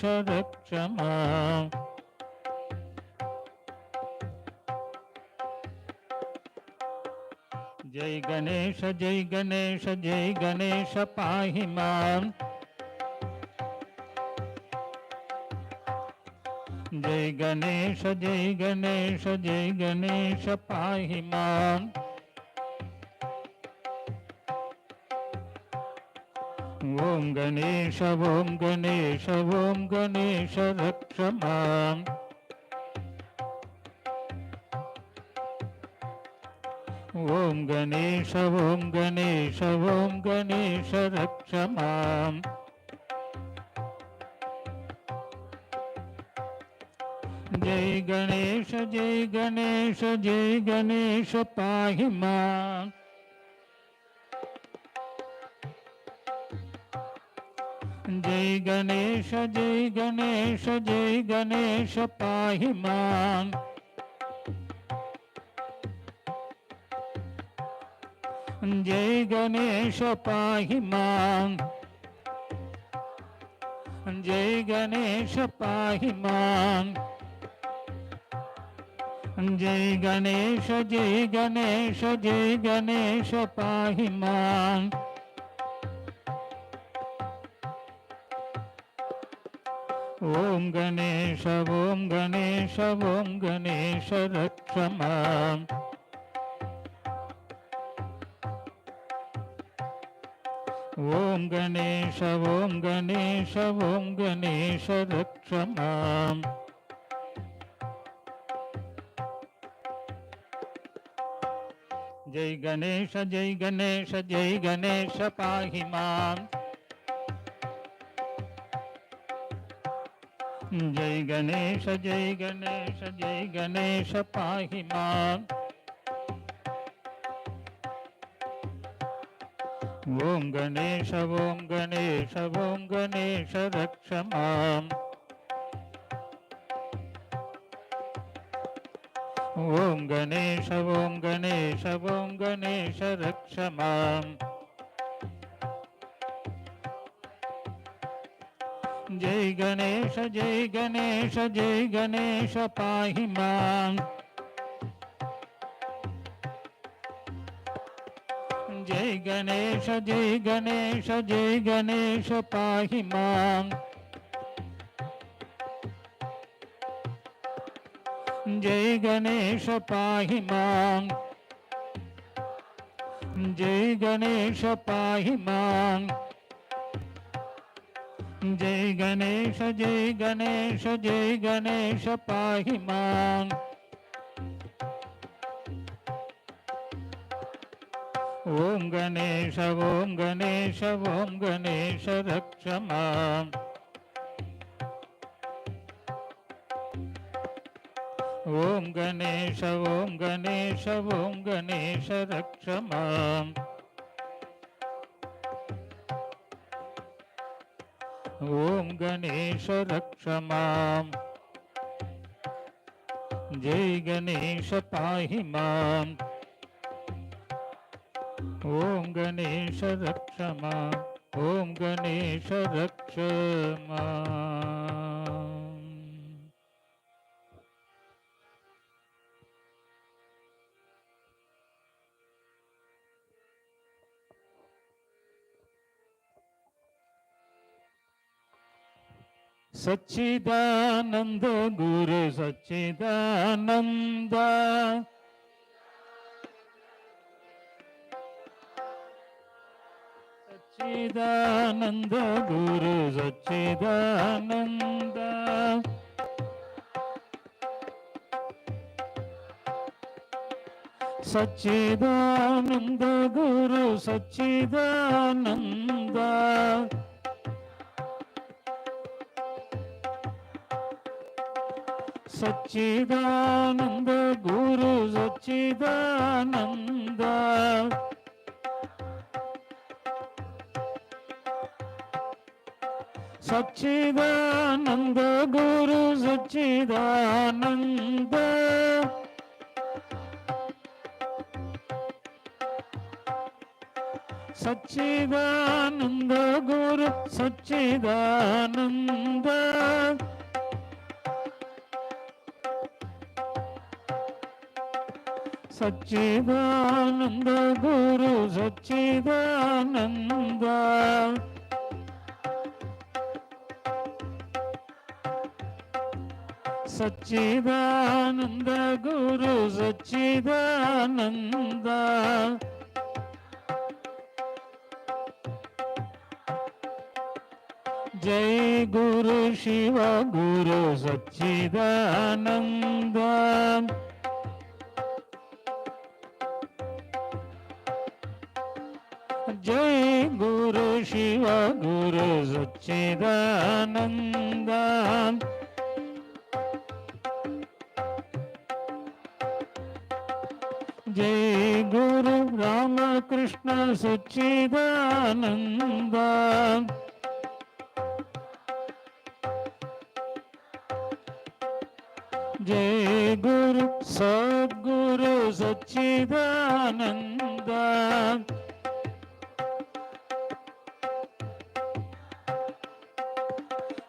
C: रक्ष मां. जय गणेश पाहि मां. जय गणेश पाहि मां. ओम गणेश रक्ष मां. ओम गणेश रक्ष मां. जय गणेश पाहि मां. जय गणेश पाहि मां. जय गणेश पाहि मां. जय गणेश पाहि मां. जय गणेश पाहि मां. ओम गणेश रक्ष मां. ओम गणेश रक्ष मां. जय गणेश पाहि मां. जय गणेश पाहि मां. ओम गणेश रक्ष मां. Om Ganesha, Om Ganesha, Om Ganesha Raksha Mam. Jai Ganesha, Jai Ganesha, Jai Ganesha Pahi Mam. Jai Ganesha, Jai Ganesha, Jai Ganesha Pahi Mam. Jai Ganesha Pahi Mam. Jai Ganesha Pahi Mam. Jai Ganesha, Jai Ganesha, Jai Ganesha Pahi Mam. Om Ganesha, Om Ganesha, Om Ganesha Raksha Mam. Om Ganesha, Om Ganesha, Om Ganesha Raksha Mam. Om Ganesha Raksha Mam. Jai Ganesha Pahi Mam. Om Ganesha Raksha Mam. Om Ganesha Raksha Mam. Satchidananda Guru Satchidananda. Satchidananda Guru Satchidananda. Satchidananda Guru Satchidananda. Satchidananda Guru Satchidananda. Satchidananda Guru Satchidananda. Satchidananda Guru Satchidananda. Satchidananda Guru Satchidananda. Satchidananda Guru Satchidananda. Jai Guru Shiva Guru Satchidananda. Jai Guru Shiva Guru Satchidananda. Jai Guru Ramakrishna Satchidananda. Jai Guru Sadguru Satchidananda.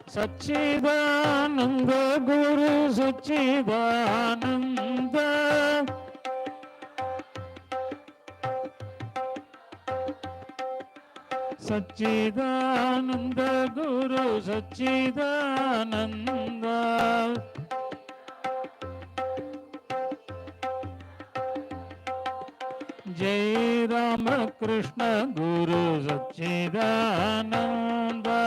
C: Satchidananda Guru Satchidananda. Satchidananda Guru Satchidananda. Jai Ramakrishna Guru Satchidananda.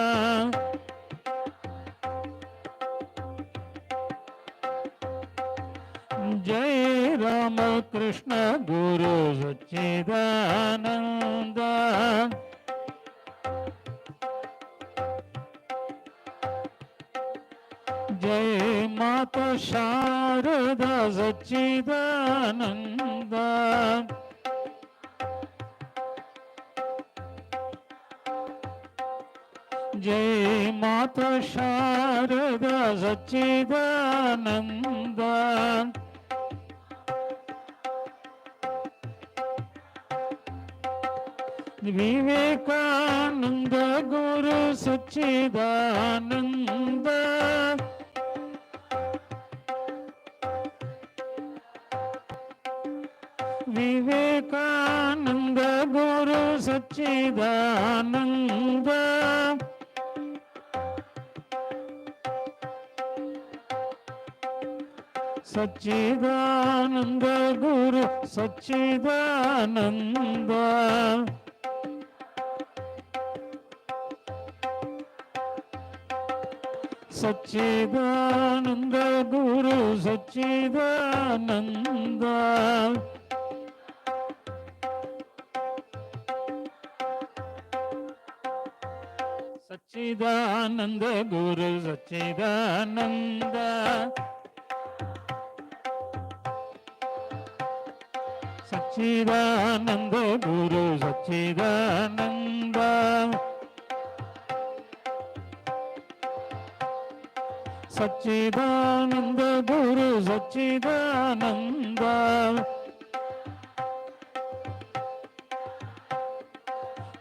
C: Jai Ramakrishna Guru Satchidananda. Jai Mata Sharada Satchidananda. Jai Mata Sharada Satchidananda. Vivekananda गुरु सच्चिदानंद विवेकानंद गुरु सच्चिदानंद सच्चिदानंद गुरु सच्चिदानंद सच्चिदानंद गुरु सच्चिदानंद सच्चिदानंद गुरु सच्चिदानंद सच्चिदानंद गुरु सच्चिदानंद सच्चिदानंद गुरु सच्चिदानंद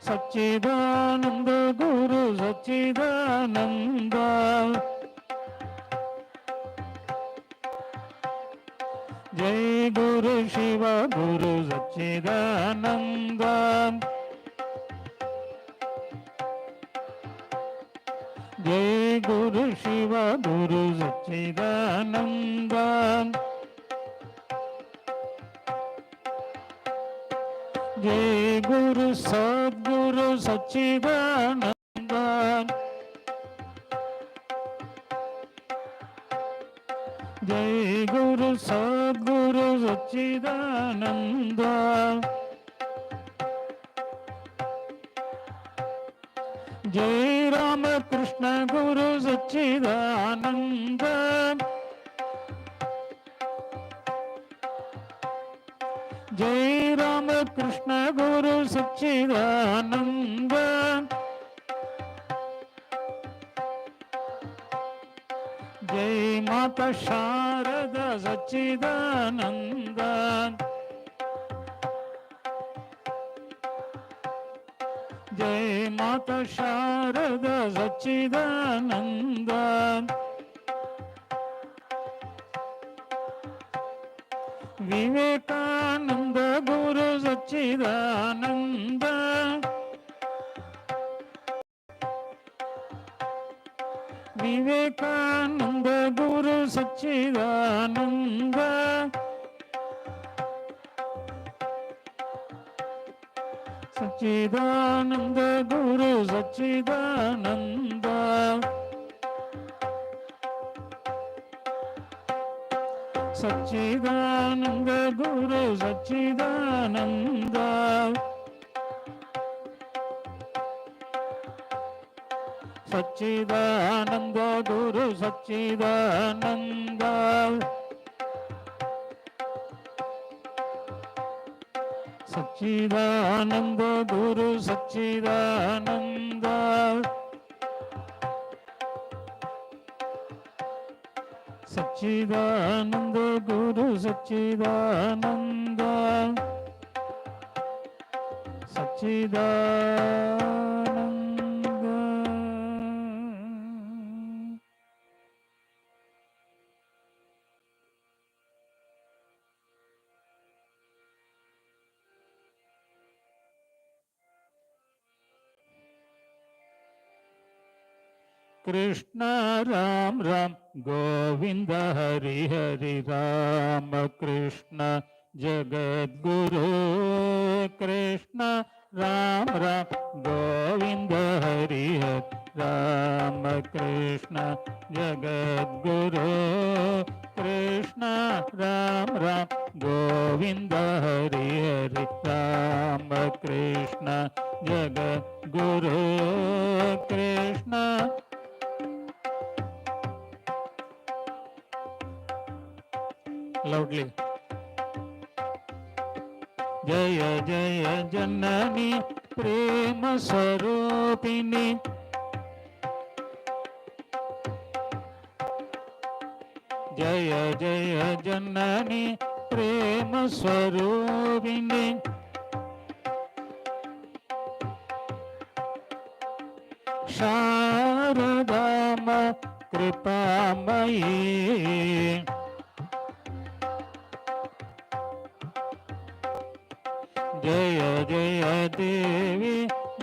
C: सच्चिदानंद गुरु सच्चिदानंद जय गुरु शिव गुरु सच्चिदानंद जय गुरु शिव गुरु सच्चिदानंद जय गुरु सद्गुरु सच्चिदानंद जय गुरु सद्गुरु सच्चिदानंद जय रामकृष्ण गुरु सच्चिदानंद जय रामकृष्ण गुरु सच्चिदानंद जय माता शारदा सच्चिदानंद जय माता शारदा सच्चिदानंद विवेकानंद गुरु सच्चिदानंद विवेकानंद गुरु सच्चिदानंद सच्चिदानंद गुरु सच्चिदानंद सच्चिदानंद गुरु सच्चिदानंद सच्चिदानंद गुरु सच्चिदानंद सच्चिदानंद गुरु सच्चिदानंद सच्चिदानंद गुरु सच्चिदानंद सच्चिदानंद कृष्ण राम राम गोविंद हरि हरि राम कृष्ण जगद्गुरु कृष्ण राम राम गोविंद हरि हरि राम कृष्ण जगद्गुरु कृष्ण राम राम गोविंद हरि हरि राम कृष्ण जगद्गुरु कृष्ण loudly जय जय जननी प्रेम स्वरूपिणी जय जय जननी प्रेम स्वरूपिणी शारदाम कृपामयी जय जय देवी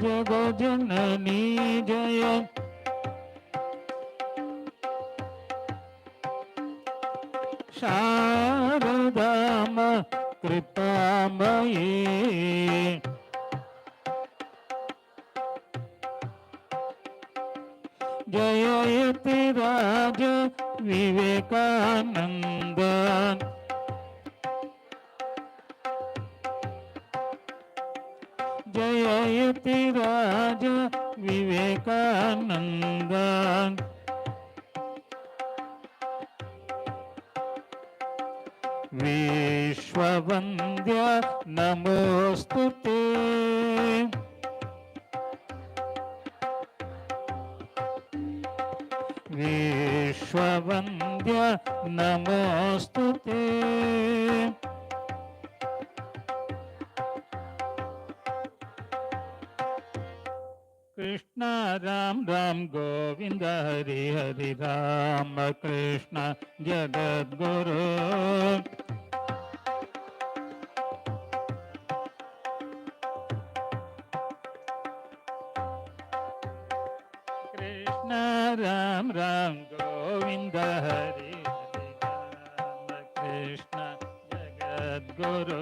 C: जगज्जननी जय शारदाम कृपामयी जयति राज विवेकानंद जयति राज विवेकानंद विश्ववन्द्य नमोस्तुते विश्ववन्द्य नमोस्तुते कृष्ण राम राम गोविंद हरि हरि राम कृष्ण जगद्गुरु कृष्ण राम राम गोविंद हरि हरि राम कृष्ण जगद्गुरु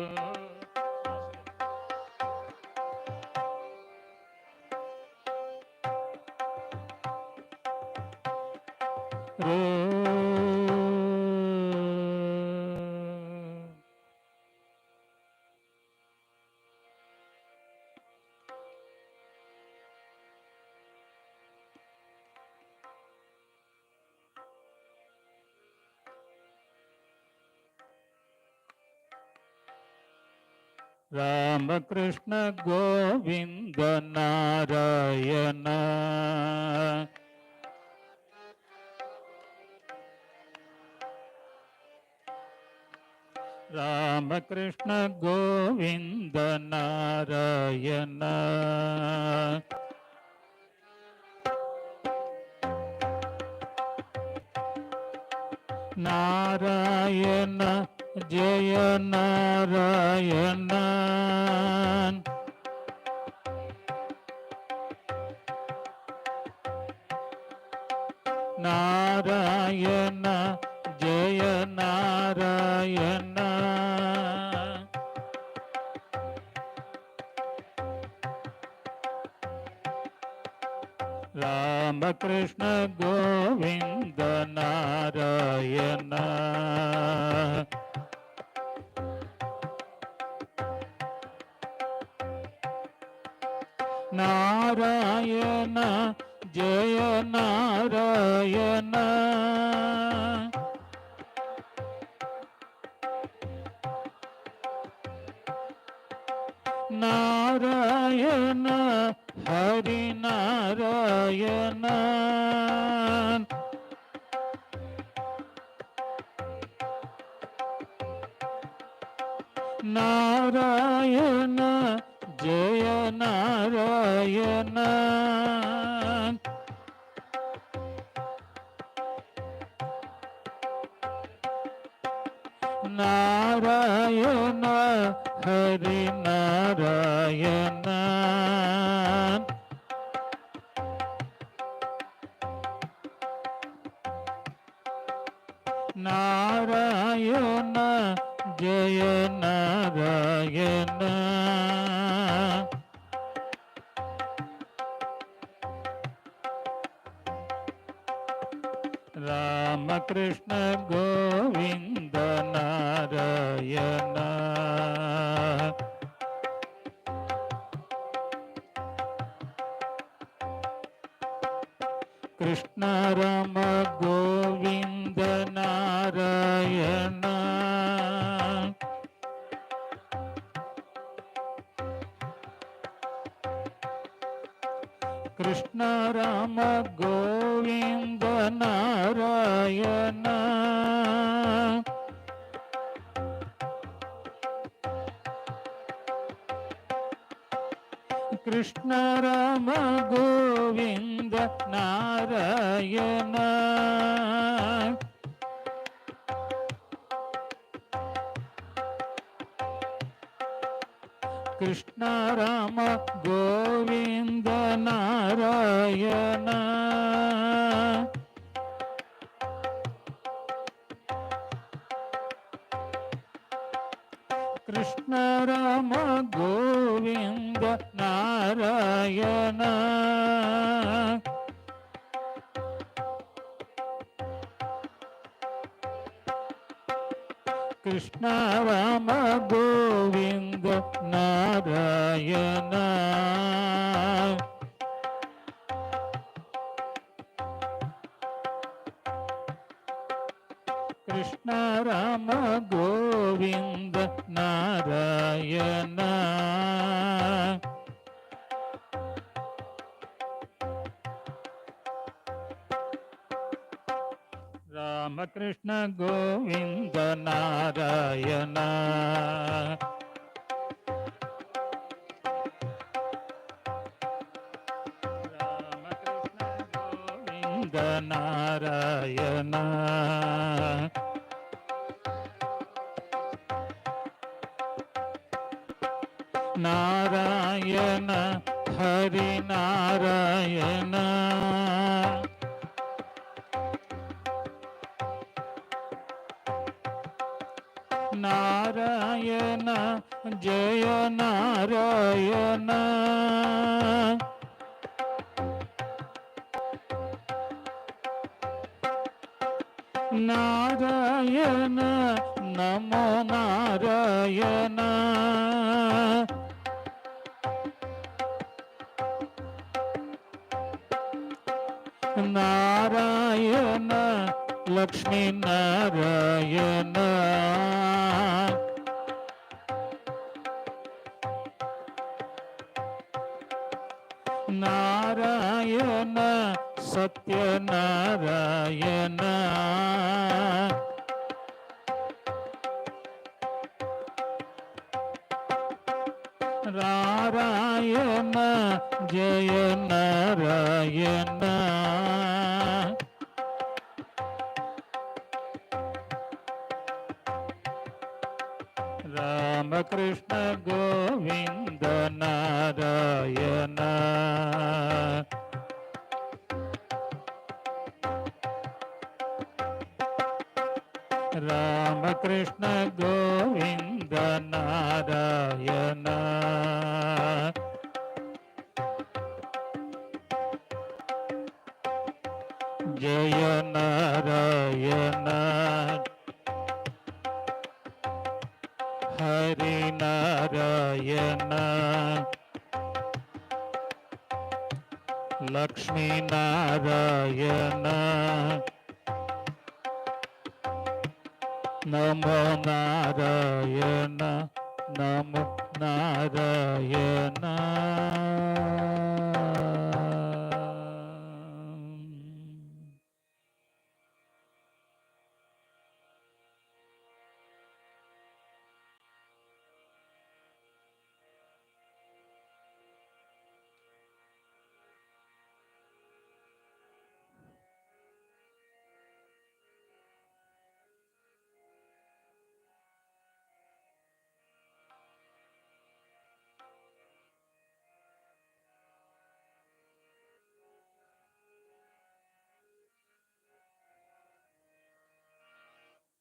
C: रामकृष्ण गोविंद नारायण रामकृष्ण गोविंद नारायण नारायण जय नारायण नारायण जय नारायण रामकृष्ण गोविंद नारायण नारायण जय नारायण नारायण हरि नारायण नारायण जय नारायण नारायण हरि नारायण नारायण जय नारायण रामकृष्ण गोविंद नारायण कृष्ण राम गोविंद नारायण कृष्ण राम गोविंद नारायण ಕೃಷ್ಣ ರಾಮ ಗೋವಿಂದ ನಾರಾಯಣ ಕೃಷ್ಣ ರಾಮ ಗೋವಿಂದ ನಾರಾಯಣ ಕೃಷ್ಣ ರಾಮ ಗೋವಿಂದ ನಾರಾಯಣ ಕೃಷ್ಣ ರಾಮ ಗೋವಿಂದ ನಾರಾಯಣ ಕೃಷ್ಣ ರಾಮ ಗೋವಿಂದ ನಾರಾಯಣ ರಾಮಕೃಷ್ಣ ಗೋವಿಂದ ನಾರಾಯಣ ರಾಮಕೃಷ್ಣ ಗೋವಿಂದ ನಾರಾಯಣ ನಾರಾಯಣ ಹರಿ ನಾರಾಯಣ ನಾರಾಯಣ ಜಯ ನಾರಾಯಣ ನಾರಾಯಣ ನಮೋ ನಾರಾಯಣ ನಾರಾಯಣ ಲಕ್ಷ್ಮೀ ನಾರಾಯಣ ನಾರಾಯಣ ಸತ್ಯನಾರಾಯಣ ನಾರಾಯಣ ಜಯ ನಾರಾಯಣ ರಾಮಕೃಷ್ಣ ಗೋವಿಂದ ನಾರಾಯಣ ರಾಮಕೃಷ್ಣ ಗೋವಿಂದ ನಾರಾಯಣ ಜಯ ನಾರಾಯಣ ಹರಿ ನಾರಾಯಣ ಲಕ್ಷ್ಮೀ ನಾರಾಯಣ ನಮೋ ನಾರಾಯಣ ನಮೋ ನಾರಾಯಣ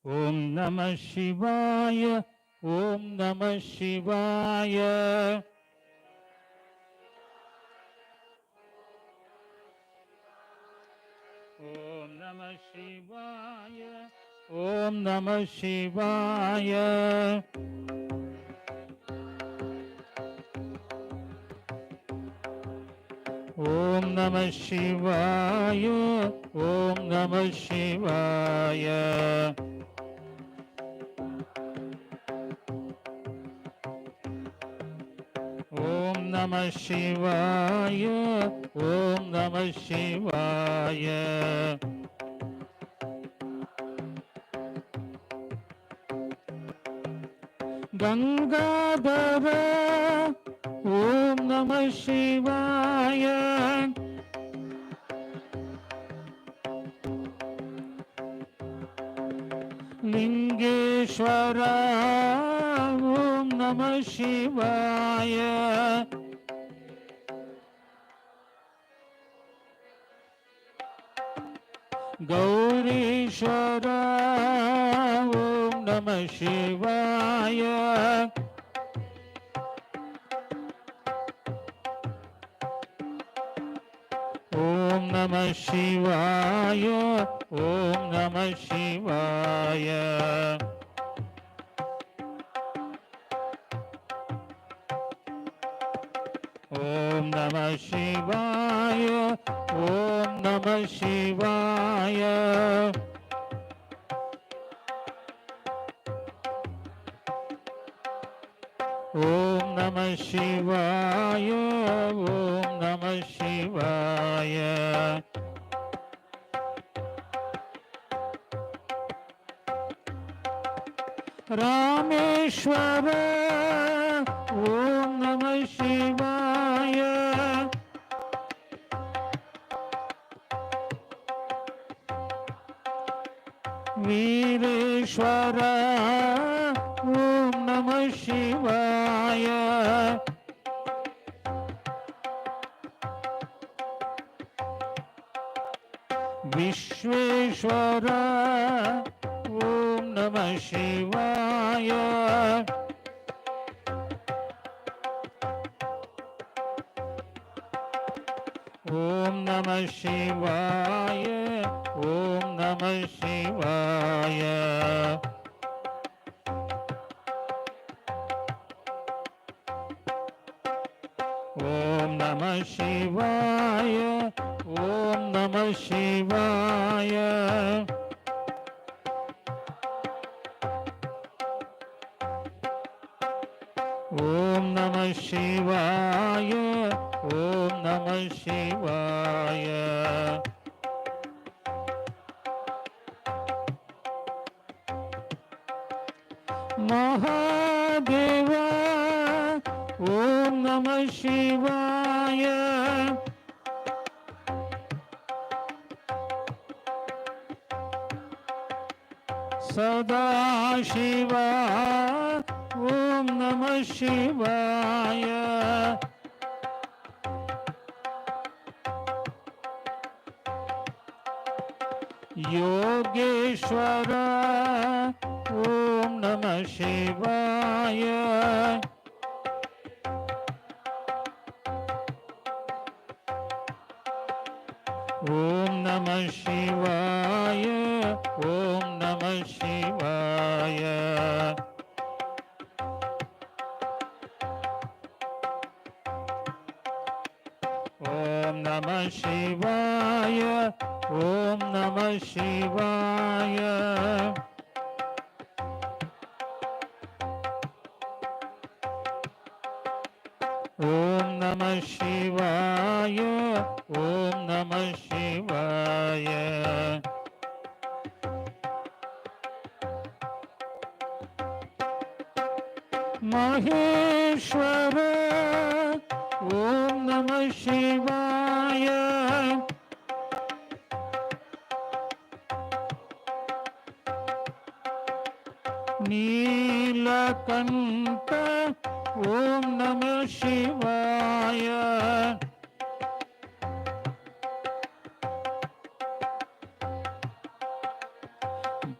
C: ಓಂ ನಮಃ ಶಿವಾಯ ಓಂ ನಮಃ ಶಿವಾಯ ಓಂ ನಮಃ ಶಿವಾಯ ಓಂ ನಮಃ ಶಿವಾಯ ಓಂ ನಮಃ ಶಿವಾಯ ಓಂ ನಮಃ ಶಿವಾಯ ಓಂ ನಮಃ ಶಿವಾಯ ಓಂ ನಮಃ ಶಿವಾಯ ಗಂಗಾಧರ ಓಂ Namah Shivaya. Lingeshwara, Om Namah Shivaya. Gaurishwara, Om Namah Shivaya. Om Namah Shivaya, Om Namah Shivaya. Om Namah Shivaya, Om Namah Shivaya. Om Namah Shivaya, Om Namah Shivaya. Rameshwara, Om Namah Shivaya. Vireshwara, Om Namah Shivaya. Vishweshwara, Om Namah Shivaya. Om Namah Shivaya, Om Namah Shivaya. Om Namah Shivaya, Om Namah Shivaya. Om Namah Shivaya, Om Namah Shivaya. Mahadeva, Om Namah Shivaya. Sadashiva, Om Namah Shivaya. Yogeshwara, Om Namah Shivaya. Om Namah Shivaya, Om Namah Shivaya. Om Namah Shivaya, Om Namah Shivaya. Om Namah Shivaya, Om Namah Shivaya. Maheshwara, Om Namah Shivaya. Nilakanta, Om Namah Shivaya.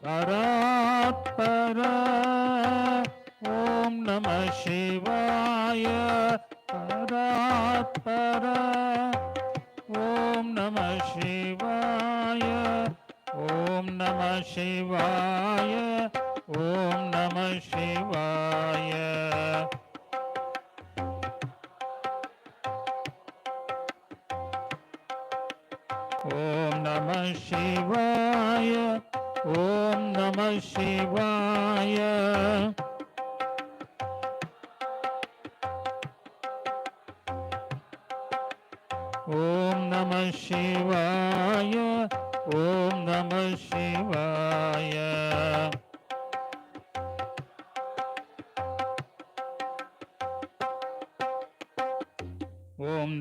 C: Paratpara, Om Namah Shivaya. Paratpara, Om Namah Shivaya. Om Namah Shivaya, Om Namah Shivaya. Om Namah Shivaya, Om Namah Shivaya. Om Namah Shivaya, Om Namah Shivaya.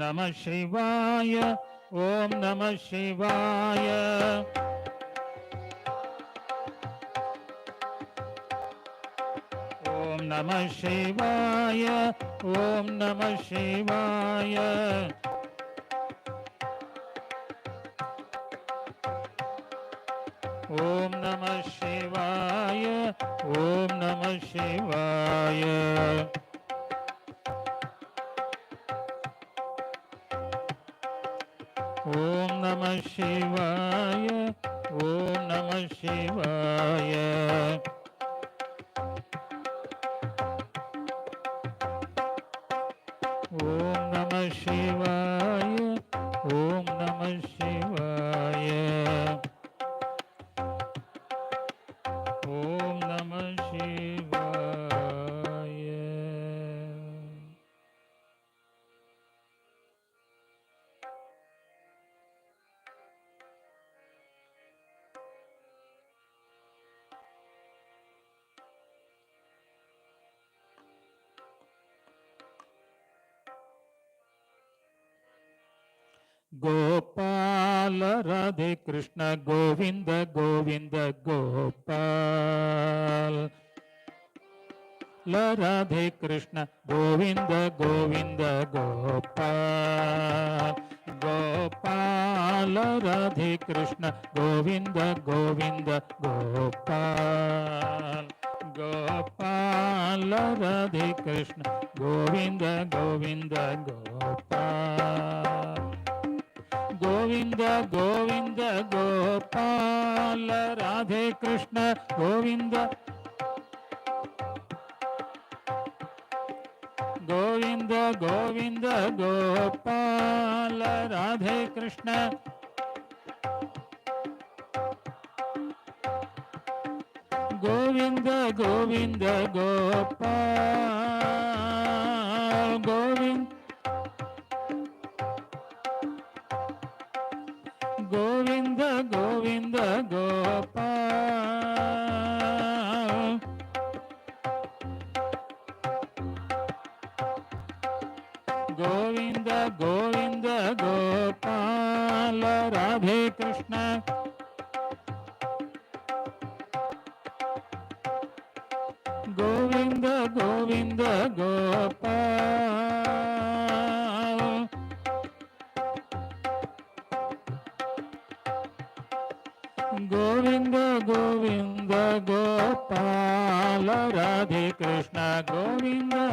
C: Namah Shivaya, Om Namah Shivaya. Om Namah Shivaya, Om Namah Shivaya. Om Namah Shivaya, Om Namah Shivaya. Om Namah Shivaya, Om Namah Shivaya. Om Namah Shivaya, Om Namah Shivaya. Om Namah Shivaya. Gopal Radhe Krishna Govinda Govinda Gopal Radhe Krishna Govinda Govinda Gopal Gopal Radhe Krishna Govinda Govinda Gopal Gopal Radhe Krishna Govinda Govinda Gopal Govinda Govinda Gopal Radhe Krishna Govinda Govinda Govinda Gopal Radhe Krishna Govinda Govinda Gopal Govinda Govinda Govinda Gopal Govinda Govinda Gopal Radhe Krishna Govinda Govinda Gopal Govinda Govinda Gopal Radhe Krishna Govinda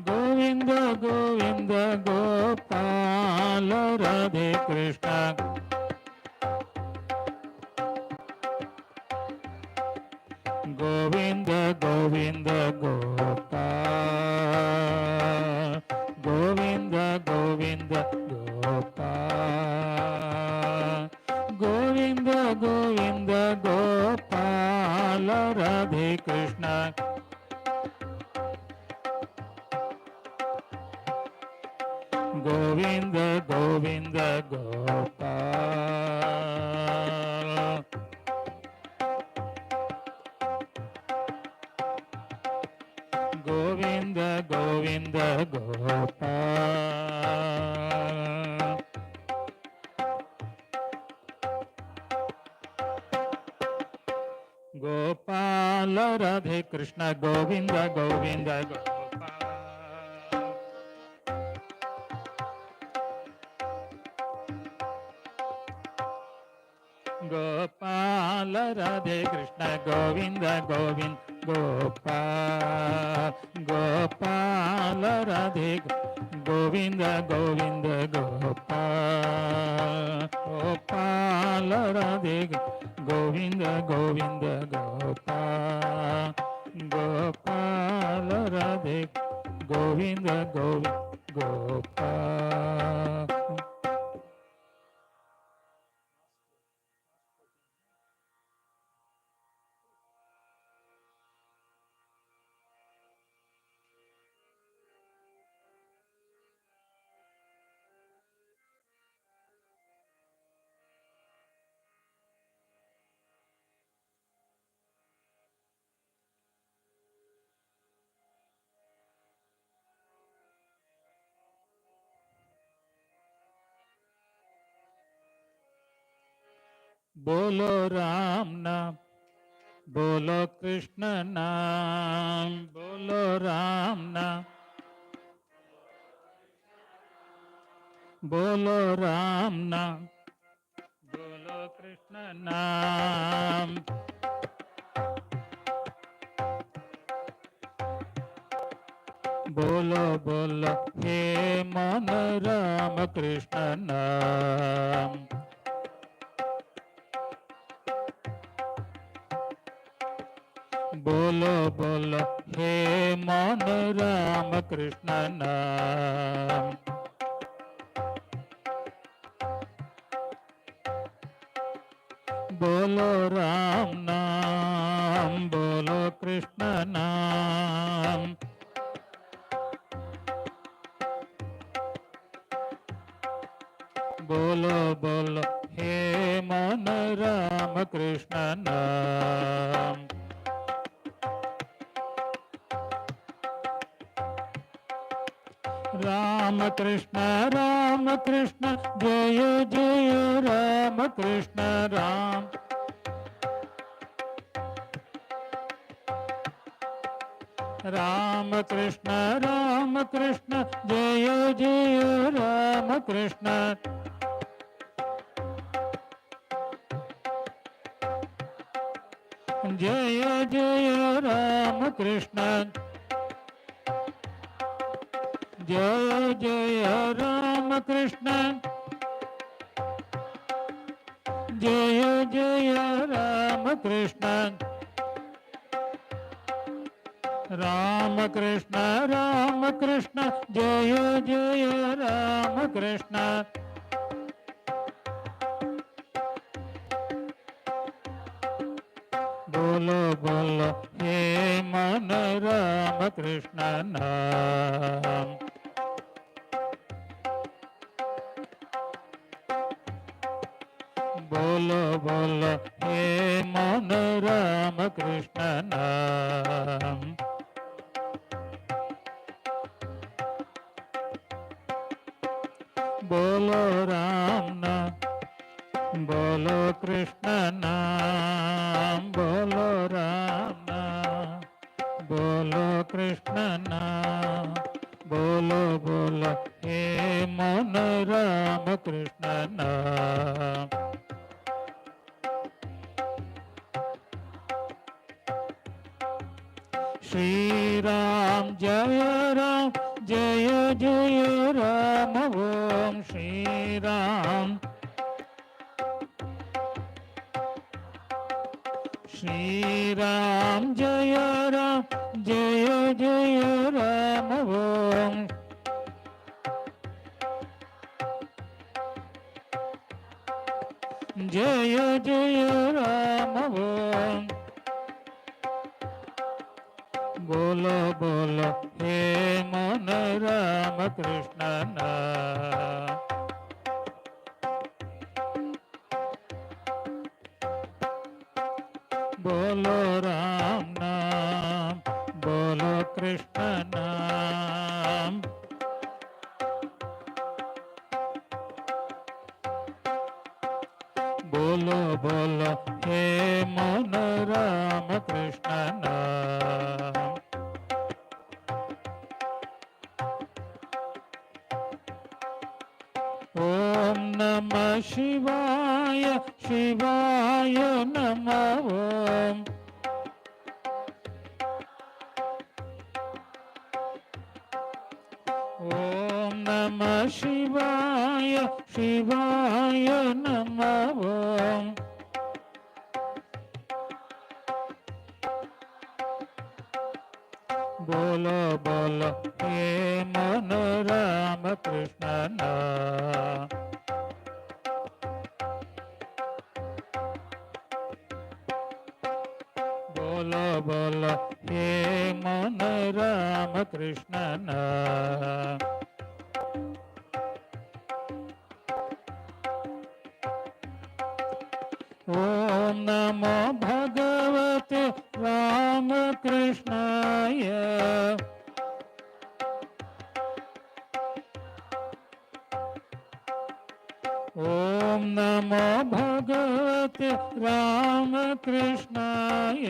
C: Govinda Govinda Gopal Radhe Krishna Govinda Govinda Gopal Govinda Govinda Gopal Govinda Govinda Gopal Radhe Krishna Govinda Govinda Gopal Govinda Govinda Gopal Gopal Radhe Krishna Govinda Govinda Gopal Gopal Radhe Krishna Govinda Govinda Gopal Gopal Radhe Govinda Govinda Gopal Gopal Radhe Govinda Govinda Gopal Gopal Radhe Govinda Govinda Gopal. बोलो राम नाम, बोलो कृष्ण नाम, बोलो राम नाम, बोलो राम नाम, बोलो कृष्ण नाम। बोलो बोलो हे मन राम कृष्ण नाम। बोलो बोलो हे मन राम कृष्ण नाम। बोलो राम नाम, बोलो कृष्ण नाम। बोलो बोलो हे मन राम कृष्ण नाम। राम कृष्ण जय जय राम कृष्ण राम। राम कृष्ण जय जय राम कृष्ण। जय जय राम कृष्ण। जय जय राम कृष्ण। जय जय राम कृष्ण। राम कृष्ण जय जय राम कृष्ण। बोलो बोलो हे मन राम कृष्ण नाम। बोलो बोलो हे मन राम कृष्ण नाम। बोलो राम नाम, बोलो कृष्ण नाम। बोलो राम नाम, बोलो कृष्ण नाम। बोलो बोलो हे मन राम कृष्ण नाम। श्री राम जय जय राम। ओम श्री राम। श्री राम जय जय राम। ओम जय जय राम। ओम बोलो बोलो हे मन राम कृष्ण नाम। बोलो राम नाम, बोलो कृष्ण नाम। बोलो बोलो हे मन राम कृष्ण नाम। ओम नमः शिवाय शिवाय नमः। ओम ओम नमः शिवाय शिवाय नमः। ओम बोलो बोलो हे मन राम कृष्ण नाम। बोलो बोलो हे मन राम कृष्ण नाम। ओम नमो भगवते रामकृष्णाय। ओम नमो भगवते श्रीमते रामकृष्णाय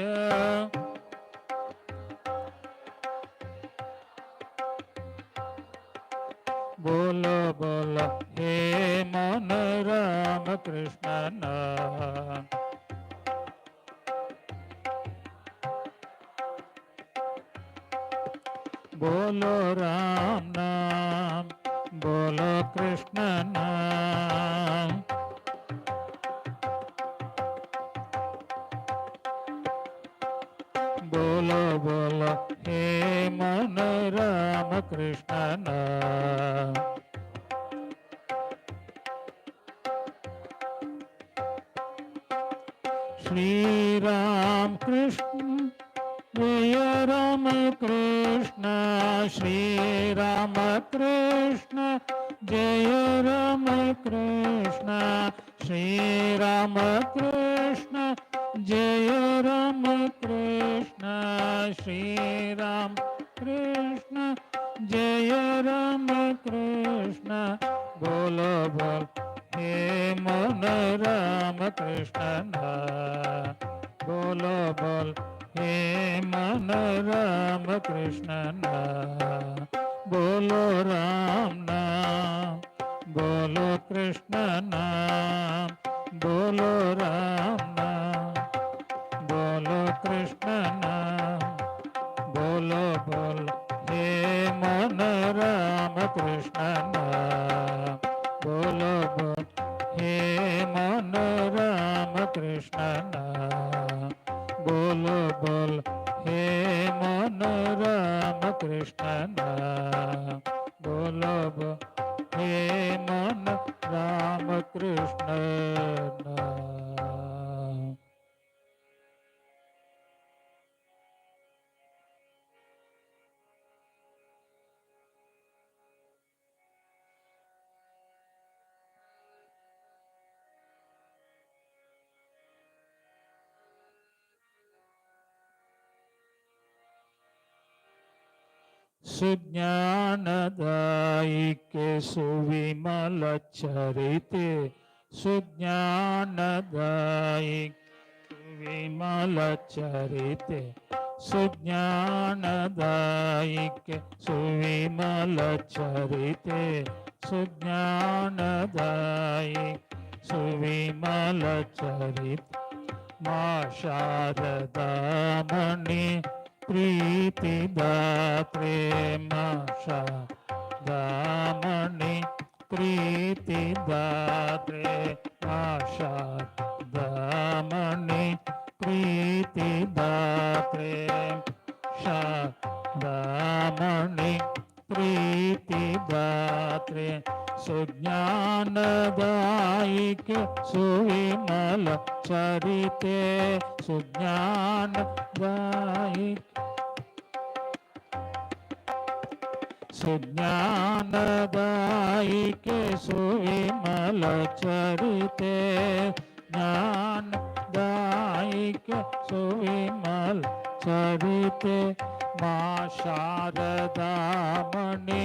C: बोलो बोलो हे मन रामकृष्ण नाम बोलो राम नाम बोलो कृष्ण नाम बोलो बोलो हे मन राम कृष्ण नाम श्री राम कृष्ण जय राम कृष्ण श्री राम कृष्ण जय राम कृष्ण श्री राम कृष्ण जय राम कृष्ण श्री राम कृष्ण जय राम कृष्ण बोलो बोल हे मन राम कृष्ण नाम बोलो बोल हे मन राम कृष्ण नाम बोलो राम नाम बोलो कृष्ण नाम बोलो राम नाम बोलो कृष्ण नाम बोलो बोल हे मन राम कृष्ण नाम बोलो बोल हे मन राम कृष्ण नाम बोलो बोल हे मन राम कृष्ण नाम बोलो बोल हे मन राम कृष्ण नाम सुज्ञानदायिके सुविमल चरिते सुज्ञानदायिक सुविमल चरिते सुज्ञानदायिके सुविमल चरिते सुज्ञानदायिक सुविमल चरिते मां शारदामणि प्रीतिदात्रे मां शारदामणि प्रीतिदात्रे मां शारदामणि प्रीतिदात्रे शारदामणि प्रीतिदात्रे सुज्ञानदायिक सुविमल चरिते सुज्ञानदायिक सुज्ञानदायिक सुविमल चरिते ज्ञानदायिक सुविमल चरिते मां शारदामणि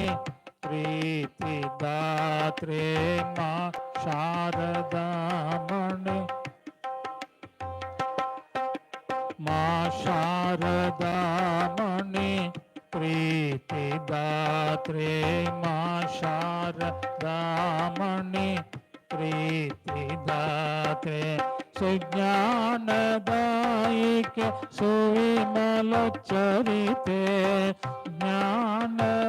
C: प्रीतिदात्रे मां शारदामणि मां शारदामणि प्रीतिदात्रे मां शारदामणि प्रीतिदात्रे सुज्ञानदायिक सुविमल चरिते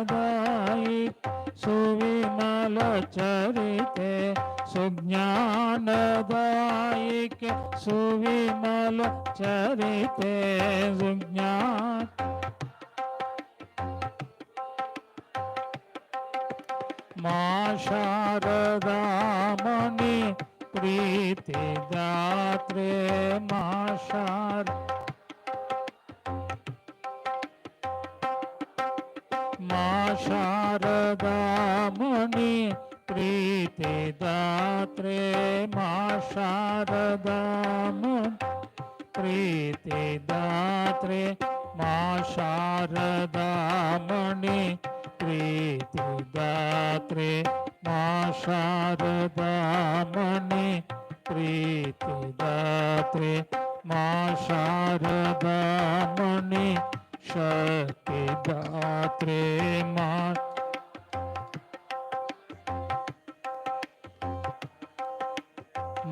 C: ज्ञानदायिक सुविमल चरिते सुज्ञानदायिक सुविमल चरिते सुज्ञान मां शारदामणि प्रीतिदात्रे मां शारदामणि प्रीतिदात्रे मां शारदामणि प्रीतिदात्रे मां शारदामणि प्रीतिदात्रे मां शारदामणि प्रीतिदात्रे मां शारदामणि शक्तिदात्रे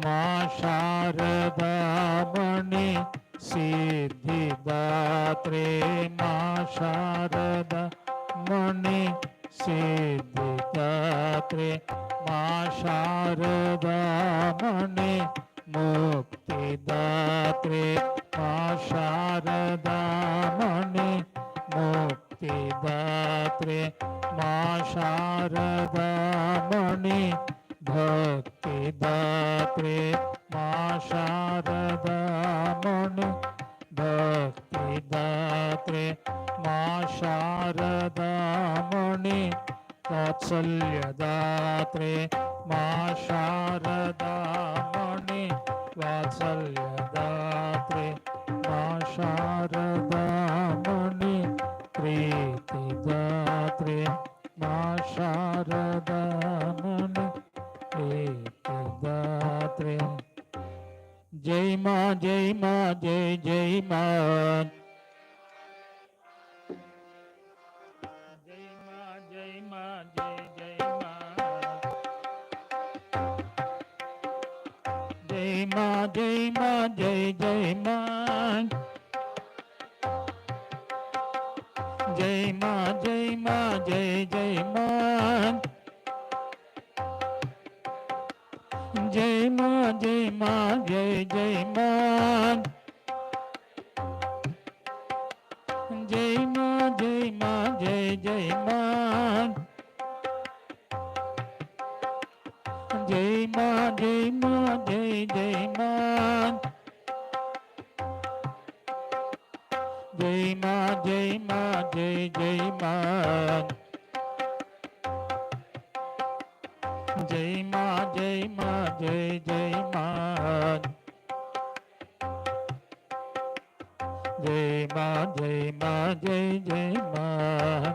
C: मां शारदामणि सिद्धिदात्रे मां शारदामणि सिद्धिदात्रे मां शारदामणि मुक्तिदात्रे मां शारदामणि मुक्तिदात्रे मां शारदामणि भक्तिदात्रे मां शारदामणि भक्तिदात्रे मां शारदामणि वात्सल्यदात्रे मां शारदामणि वात्सल्यदात्रे मां शारदामणि प्रीतिदात्रे मां शारदामणि प्रीतिदात्रे जय मां जय मां जय जय मां जय मां जय मां जय जय मां जय मां जय मां जय जय मां जय मां जय मां जय जय मां जय मां जय मां जय जय मां जय मां जय मां जय जय मां जय मां जय मां जय जय मां जय मां जय मां जय जय मां जय मां जय मां जय जय मां जय मां जय मां जय जय मां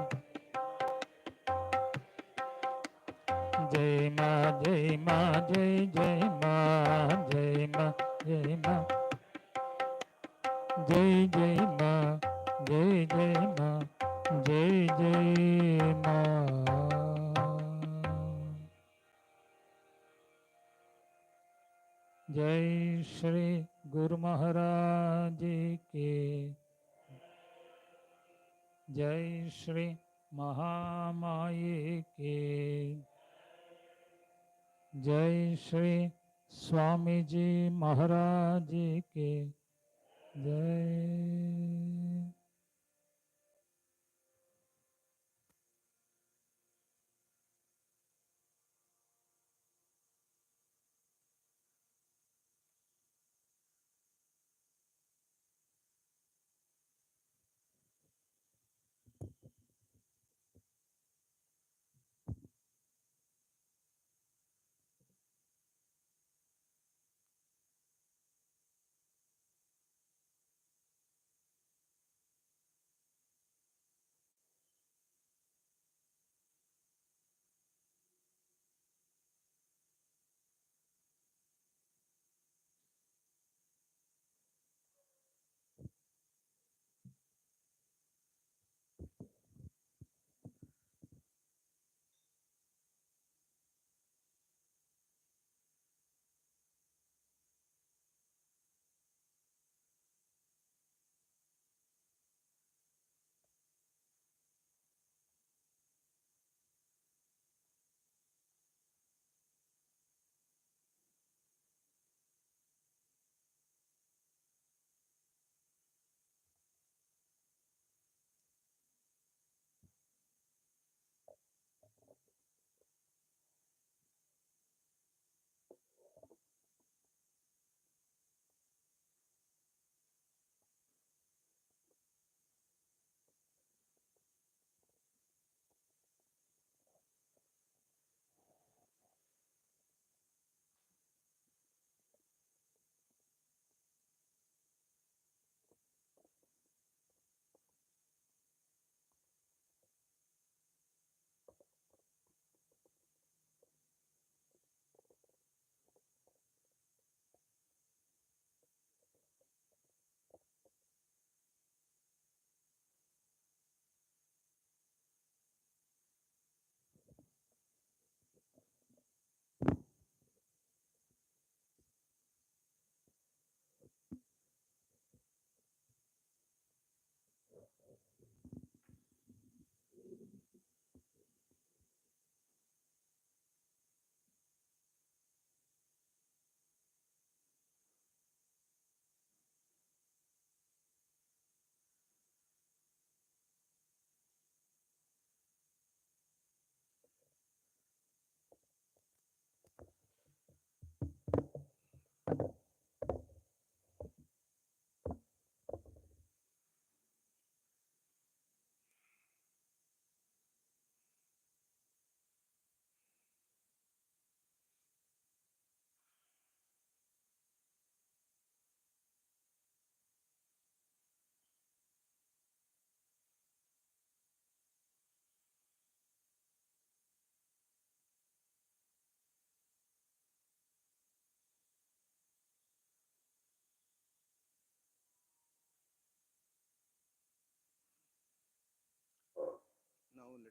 C: जय मां जय मां जय जय मां जय मां जय मां जय जय मां जय जय मां जय जय मां जय श्री गुरु महाराज की जय श्री महामाई की जय श्री स्वामी जी महाराज की जय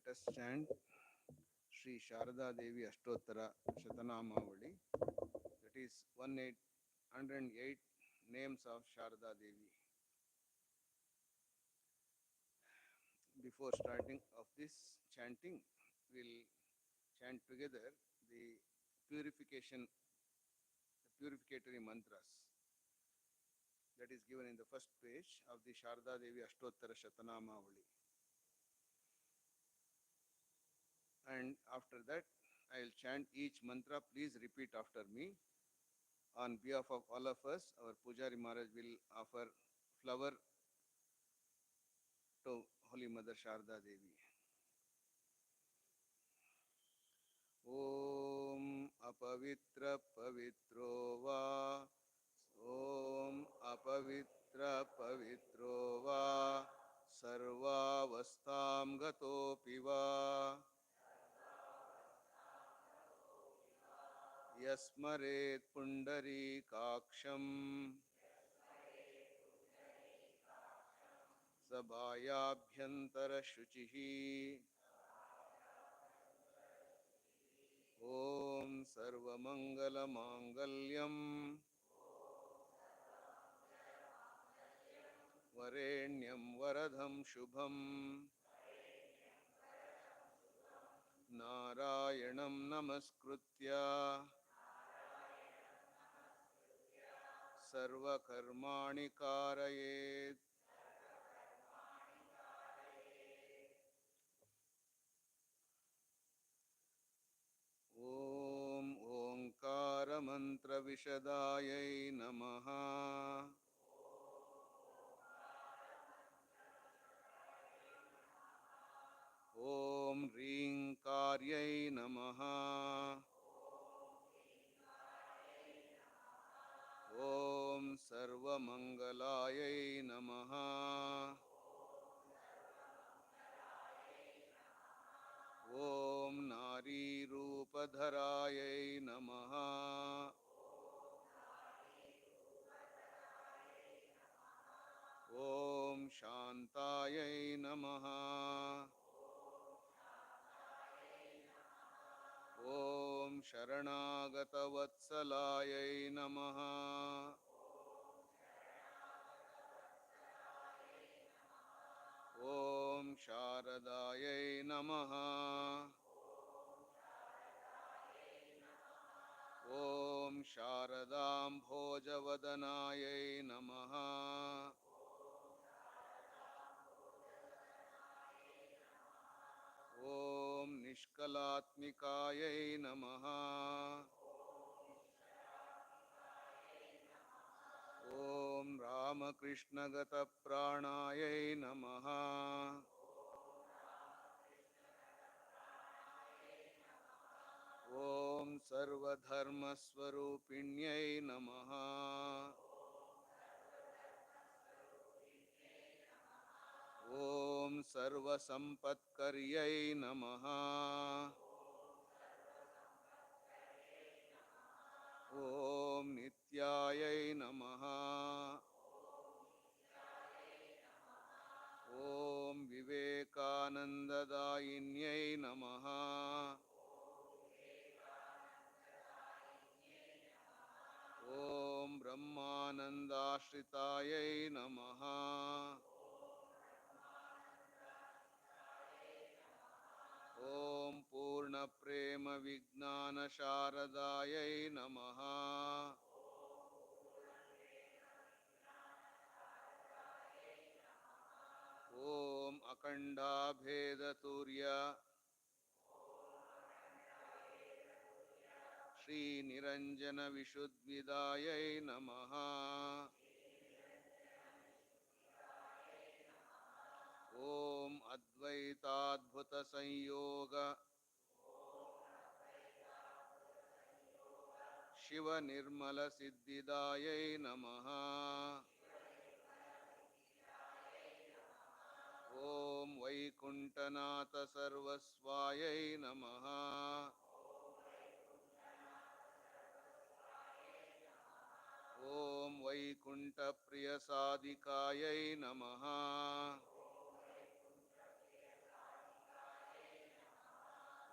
B: let us chant Sri Sharada Devi Ashtottara Shatanamavali. That is 108 names of Sharada Devi. Before starting of this chanting, we'll chant together the purificatory mantras that is given in the first page of the Sharada Devi Ashtottara Shatanamavali. And after that, I'll chant each mantra. Please repeat after me. On behalf of all of us, our Pujari Maharaj will offer flower to Holy Mother Sharda Devi. Om apavitra pavitro va. Om apavitra pavitro va. Sarvavastam gatopi va. Yasmaret pundari kaksham. Sabhayabhyantara shuchihi. Om sarvamangala mangalyam. Varenyam varadham shubham. Narayanam namaskritya. Sarvakarmani karayet. Om Onkara mantra vishadayai namaha. Om Ring karyai namaha. Om Sarvamangalayai namaha. Om Nari Rupadharayai namaha. Om Shantayai namaha. Om Sharanagata Vatsalayai namaha. Om Sharadayai namaha. Om Sharadam Bhojavadanayai namaha. Om Nishkalatmikayai namaha. Om Ramakrishna Gata Pranayai namaha. Om Sarvadharma Swarupinyai namaha. Om Sarvasampatkaryai namaha. Om Nityayai namaha. Om Vivekanandadayinyai namaha. Om Brahmanandashritayai namaha. Om Purna Prema Vijnana Sharadayai namaha. Om Akanda Bheda Turya Shri Niranjana Vishuddhvidayai namaha. Om Advaitadbhuta Sanyoga Shiva Nirmala Siddhidayai namaha. Om Vaikuntanatha Sarvasvayai namaha. Om Vaikunta Priyasadikayai namaha.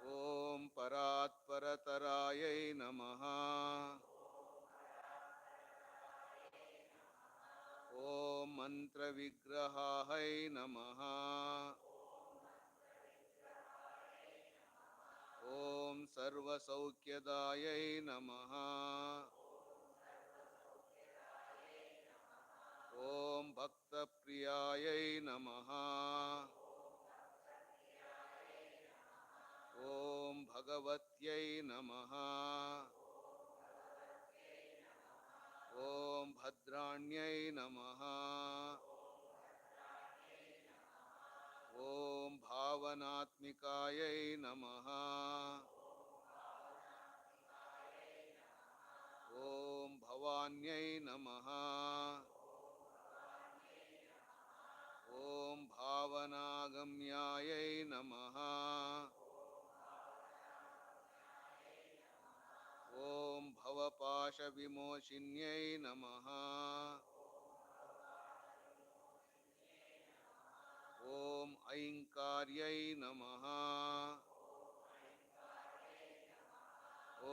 B: ॐ परात्परतरायै नमः। ॐ मन्त्रविग्रहाय नमः। ॐ सर्वसौख्यदायै नमः। ॐ भक्तप्रियायै नमः। ॐ भगवत्यै नमः। ॐ भद्राण्यै नमः। ॐ भावनात्मिकायै नमः। ॐ भवान्यै नमः। ॐ भावनागम्यायै नमः। ॐ भवपाशविमोचिन्यै नमः। ॐ ऐङ्कार्यै नमः।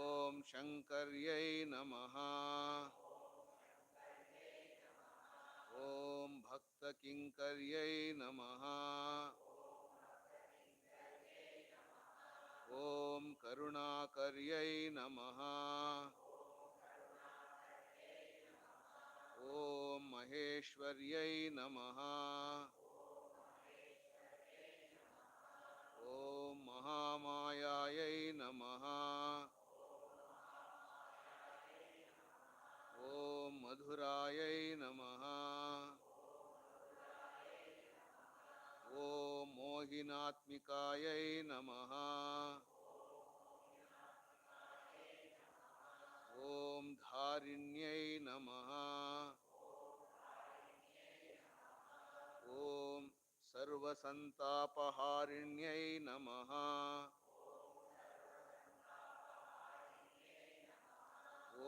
B: ॐ शङ्कर्यै नमः। ॐ भक्तकिङ्कर्यै नमः। ॐ करुणाकर्यै नमः। ॐ महेश्वर्यै नमः। ॐ महामायायै नमः। ॐ मधुरायै नमः। ॐ मोहिनात्मिकायै नमः। ॐ धारिण्यै नमः। ॐ सर्वसन्तापहारिण्यै नमः।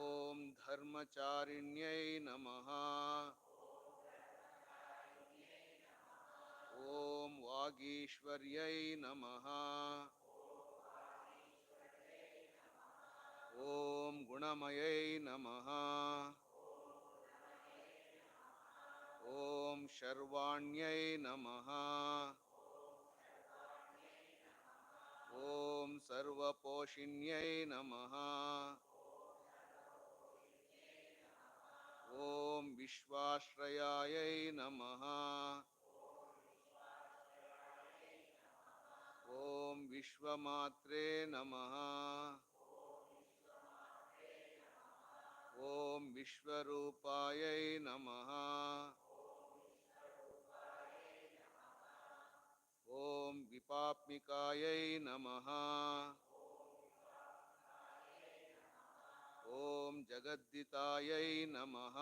B: ॐ धर्मचारिण्यै नमः। ॐ वागीश्वर्यै नमः। ॐ गुणमयै नमः। ॐ शर्वाण्यै नमः। ॐ सर्वपोषिण्यै नमः। ॐ विश्वाश्रयायै नमः। ॐ विश्वमात्रे नमः। ॐ विश्वरूपायै नमः। ॐ विपाप्मिकायै नमः। ॐ जगद्दितायै नमः।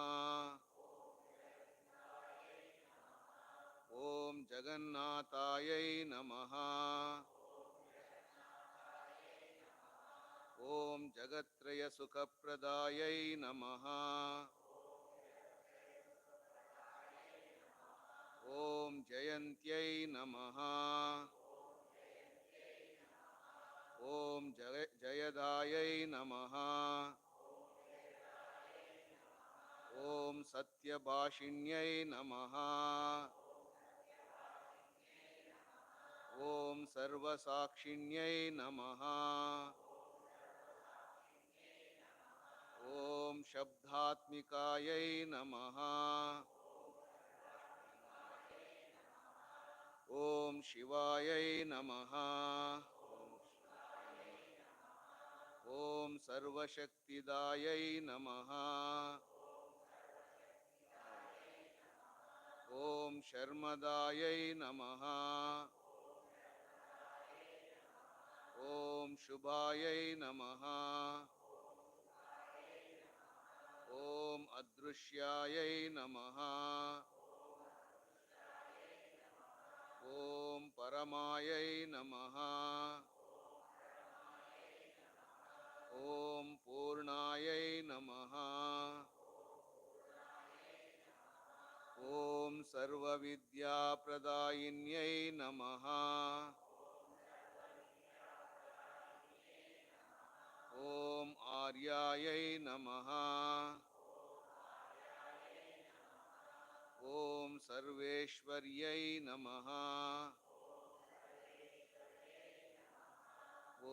B: ॐ जगन्नाथायै नमः। ॐ जगत्त्रयसुखप्रदायै नमः। ॐ जयन्त्यै नमः। ॐ जयदायै नमः। ॐ सत्यभाषिण्यै नमः। ॐ सर्वसाक्षिण्यै नमः। ॐ शब्दात्मिकायै नमः। ॐ शिवायै नमः। ॐ सर्वशक्तिदायै नमः। ॐ शर्मदायै नमः। ॐ शुभायै नमः। ॐ अदृश्यायै नमः। ॐ परमायै नमः। ॐ पूर्णायै नमः। ॐ सर्वविद्याप्रदायिन्यै नमः। ॐ आर्यायै नमः। ॐ सर्वेश्वर्यै नमः।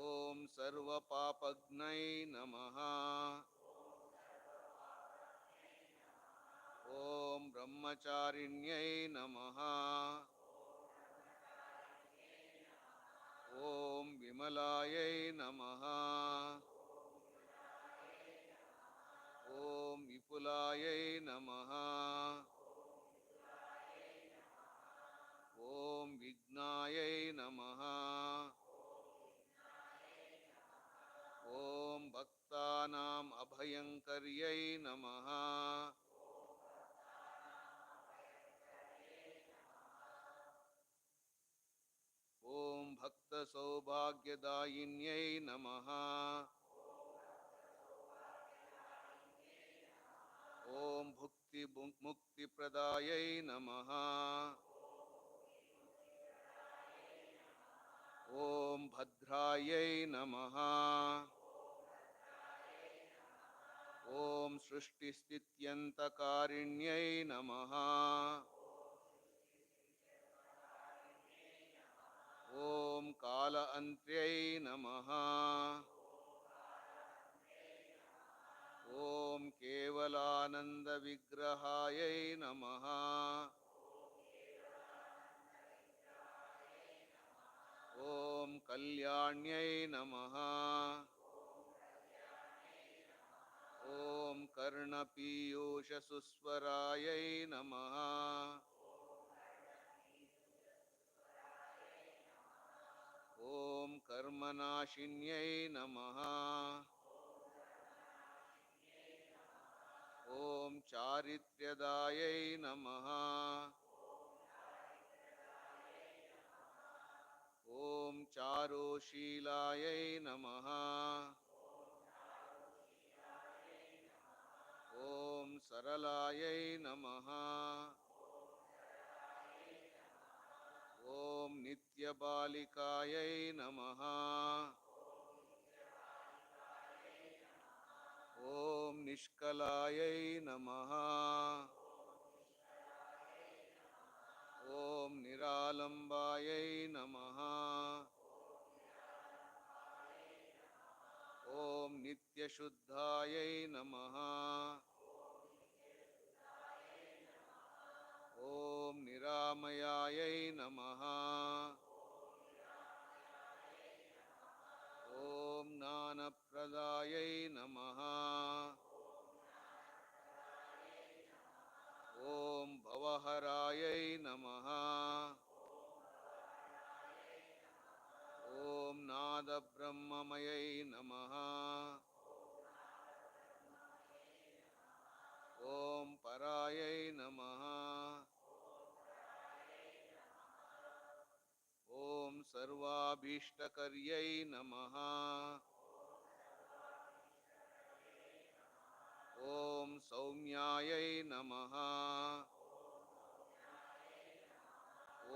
B: ॐ सर्वपापघ्नै नमः। ॐ ब्रह्मचारिण्यै नमः। ॐ विमलायै नमः। ॐ विपुलायै नमः। ॐ विघ्नायै नमः। ॐ भक्तानाम् अभयङ्कर्यै नमः। ॐ भक्तसौभाग्यदायिन्यै नमः। ॐ मुक्तिप्रदायै नमः। ॐ भद्रायै नमः। ॐ सृष्टिस्थित्यन्तकारिण्यै नमः। ॐ कालअन्त्यै नमः। ॐ केवलानन्दविग्रहायै नमः। ॐ कल्याण्यै नमः। ॐ कर्णपीयूषसुस्वरायै नमः। ॐ कर्मनाशिन्यै नमः। ॐ चारित्र्यदायै नमः। ॐ चारुशीलायै नमः। ॐ सरलायै नमः। ॐ नित्यबालिकायै नमः। ॐ निष्कलायै नमः। ॐ निरालम्बायै नमः। ॐ नित्यशुद्धायै नमः। ॐ निरामयायै नमः। ॐ ज्ञानप्रदायै नमः। ॐ भवहरायै नमः। ॐ नादब्रह्ममयै नमः। ॐ परायै नमः। ॐ सर्वाभीष्टकर्यै नमः। ॐ सौम्यायै नमः।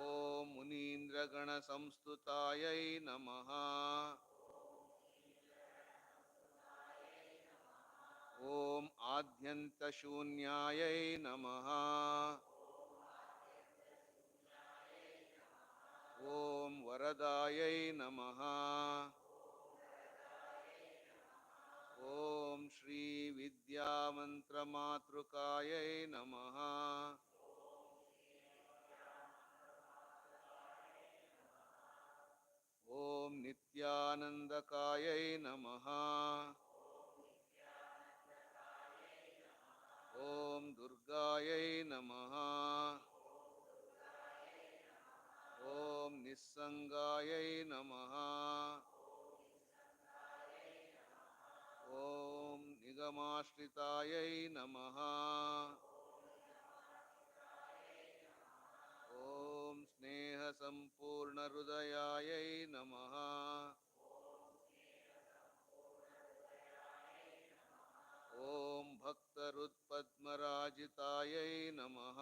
B: ॐ मुनीन्द्रगणसंस्तुतायै नमः। ॐ आद्यन्तशून्यायै नमः। ॐ वरदायै नमः। ॐ श्रीविद्यामन्त्रमातृकायै नमः। ॐ नित्यानन्दकायै नमः। ॐ दुर्गायै नमः। ॐ निस्सङ्गायै नमः। ॐ निगमाश्रितायै नमः। ॐ स्नेहसम्पूर्णहृदयायै नमः। ॐ भक्तहृत्पद्मराजितायै नमः।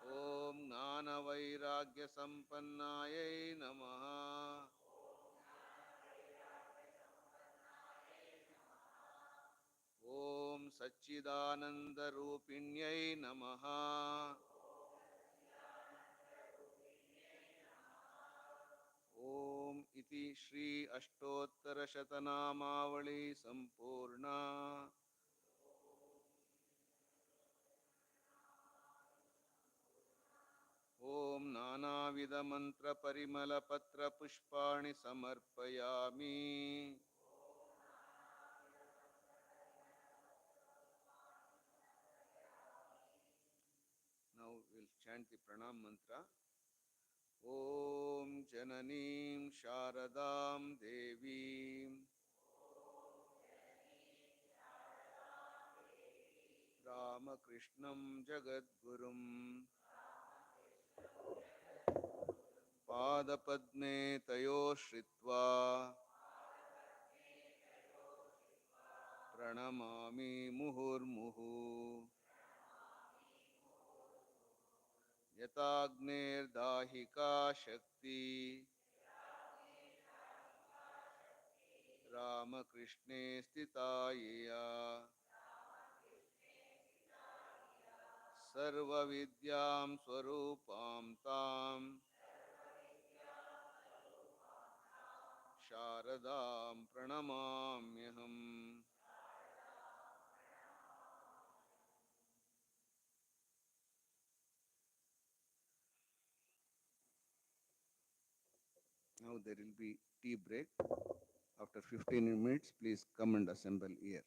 B: ॐ ज्ञानप्रदायिन्यै ज्ञानवैराग्यसम्पन्नायै नमः। ॐ सच्चिदानन्दरूपिण्यै नमः। ॐ इति श्री अष्टोत्तरशतनामावली सम्पूर्णा। ॐ नानाविधमन्त्रपरिमलपत्रपुष्पाणि समर्पयामि। Now we'll chant the pranam mantra. ॐ जननीं शारदां देवीं रामकृष्णं जगद्गुरुं पादपद्मे तयो श्रित्वा प्रणमामि मुहुर्मुहुः। यताग्नेर्दाहिका शक्ति रामकृष्णे स्थिता यया सर्वविद्यां स्वरूपां तां शारदां प्रणमाम्यहम्। Now there will be tea break. After 15 minutes, please come and assemble here.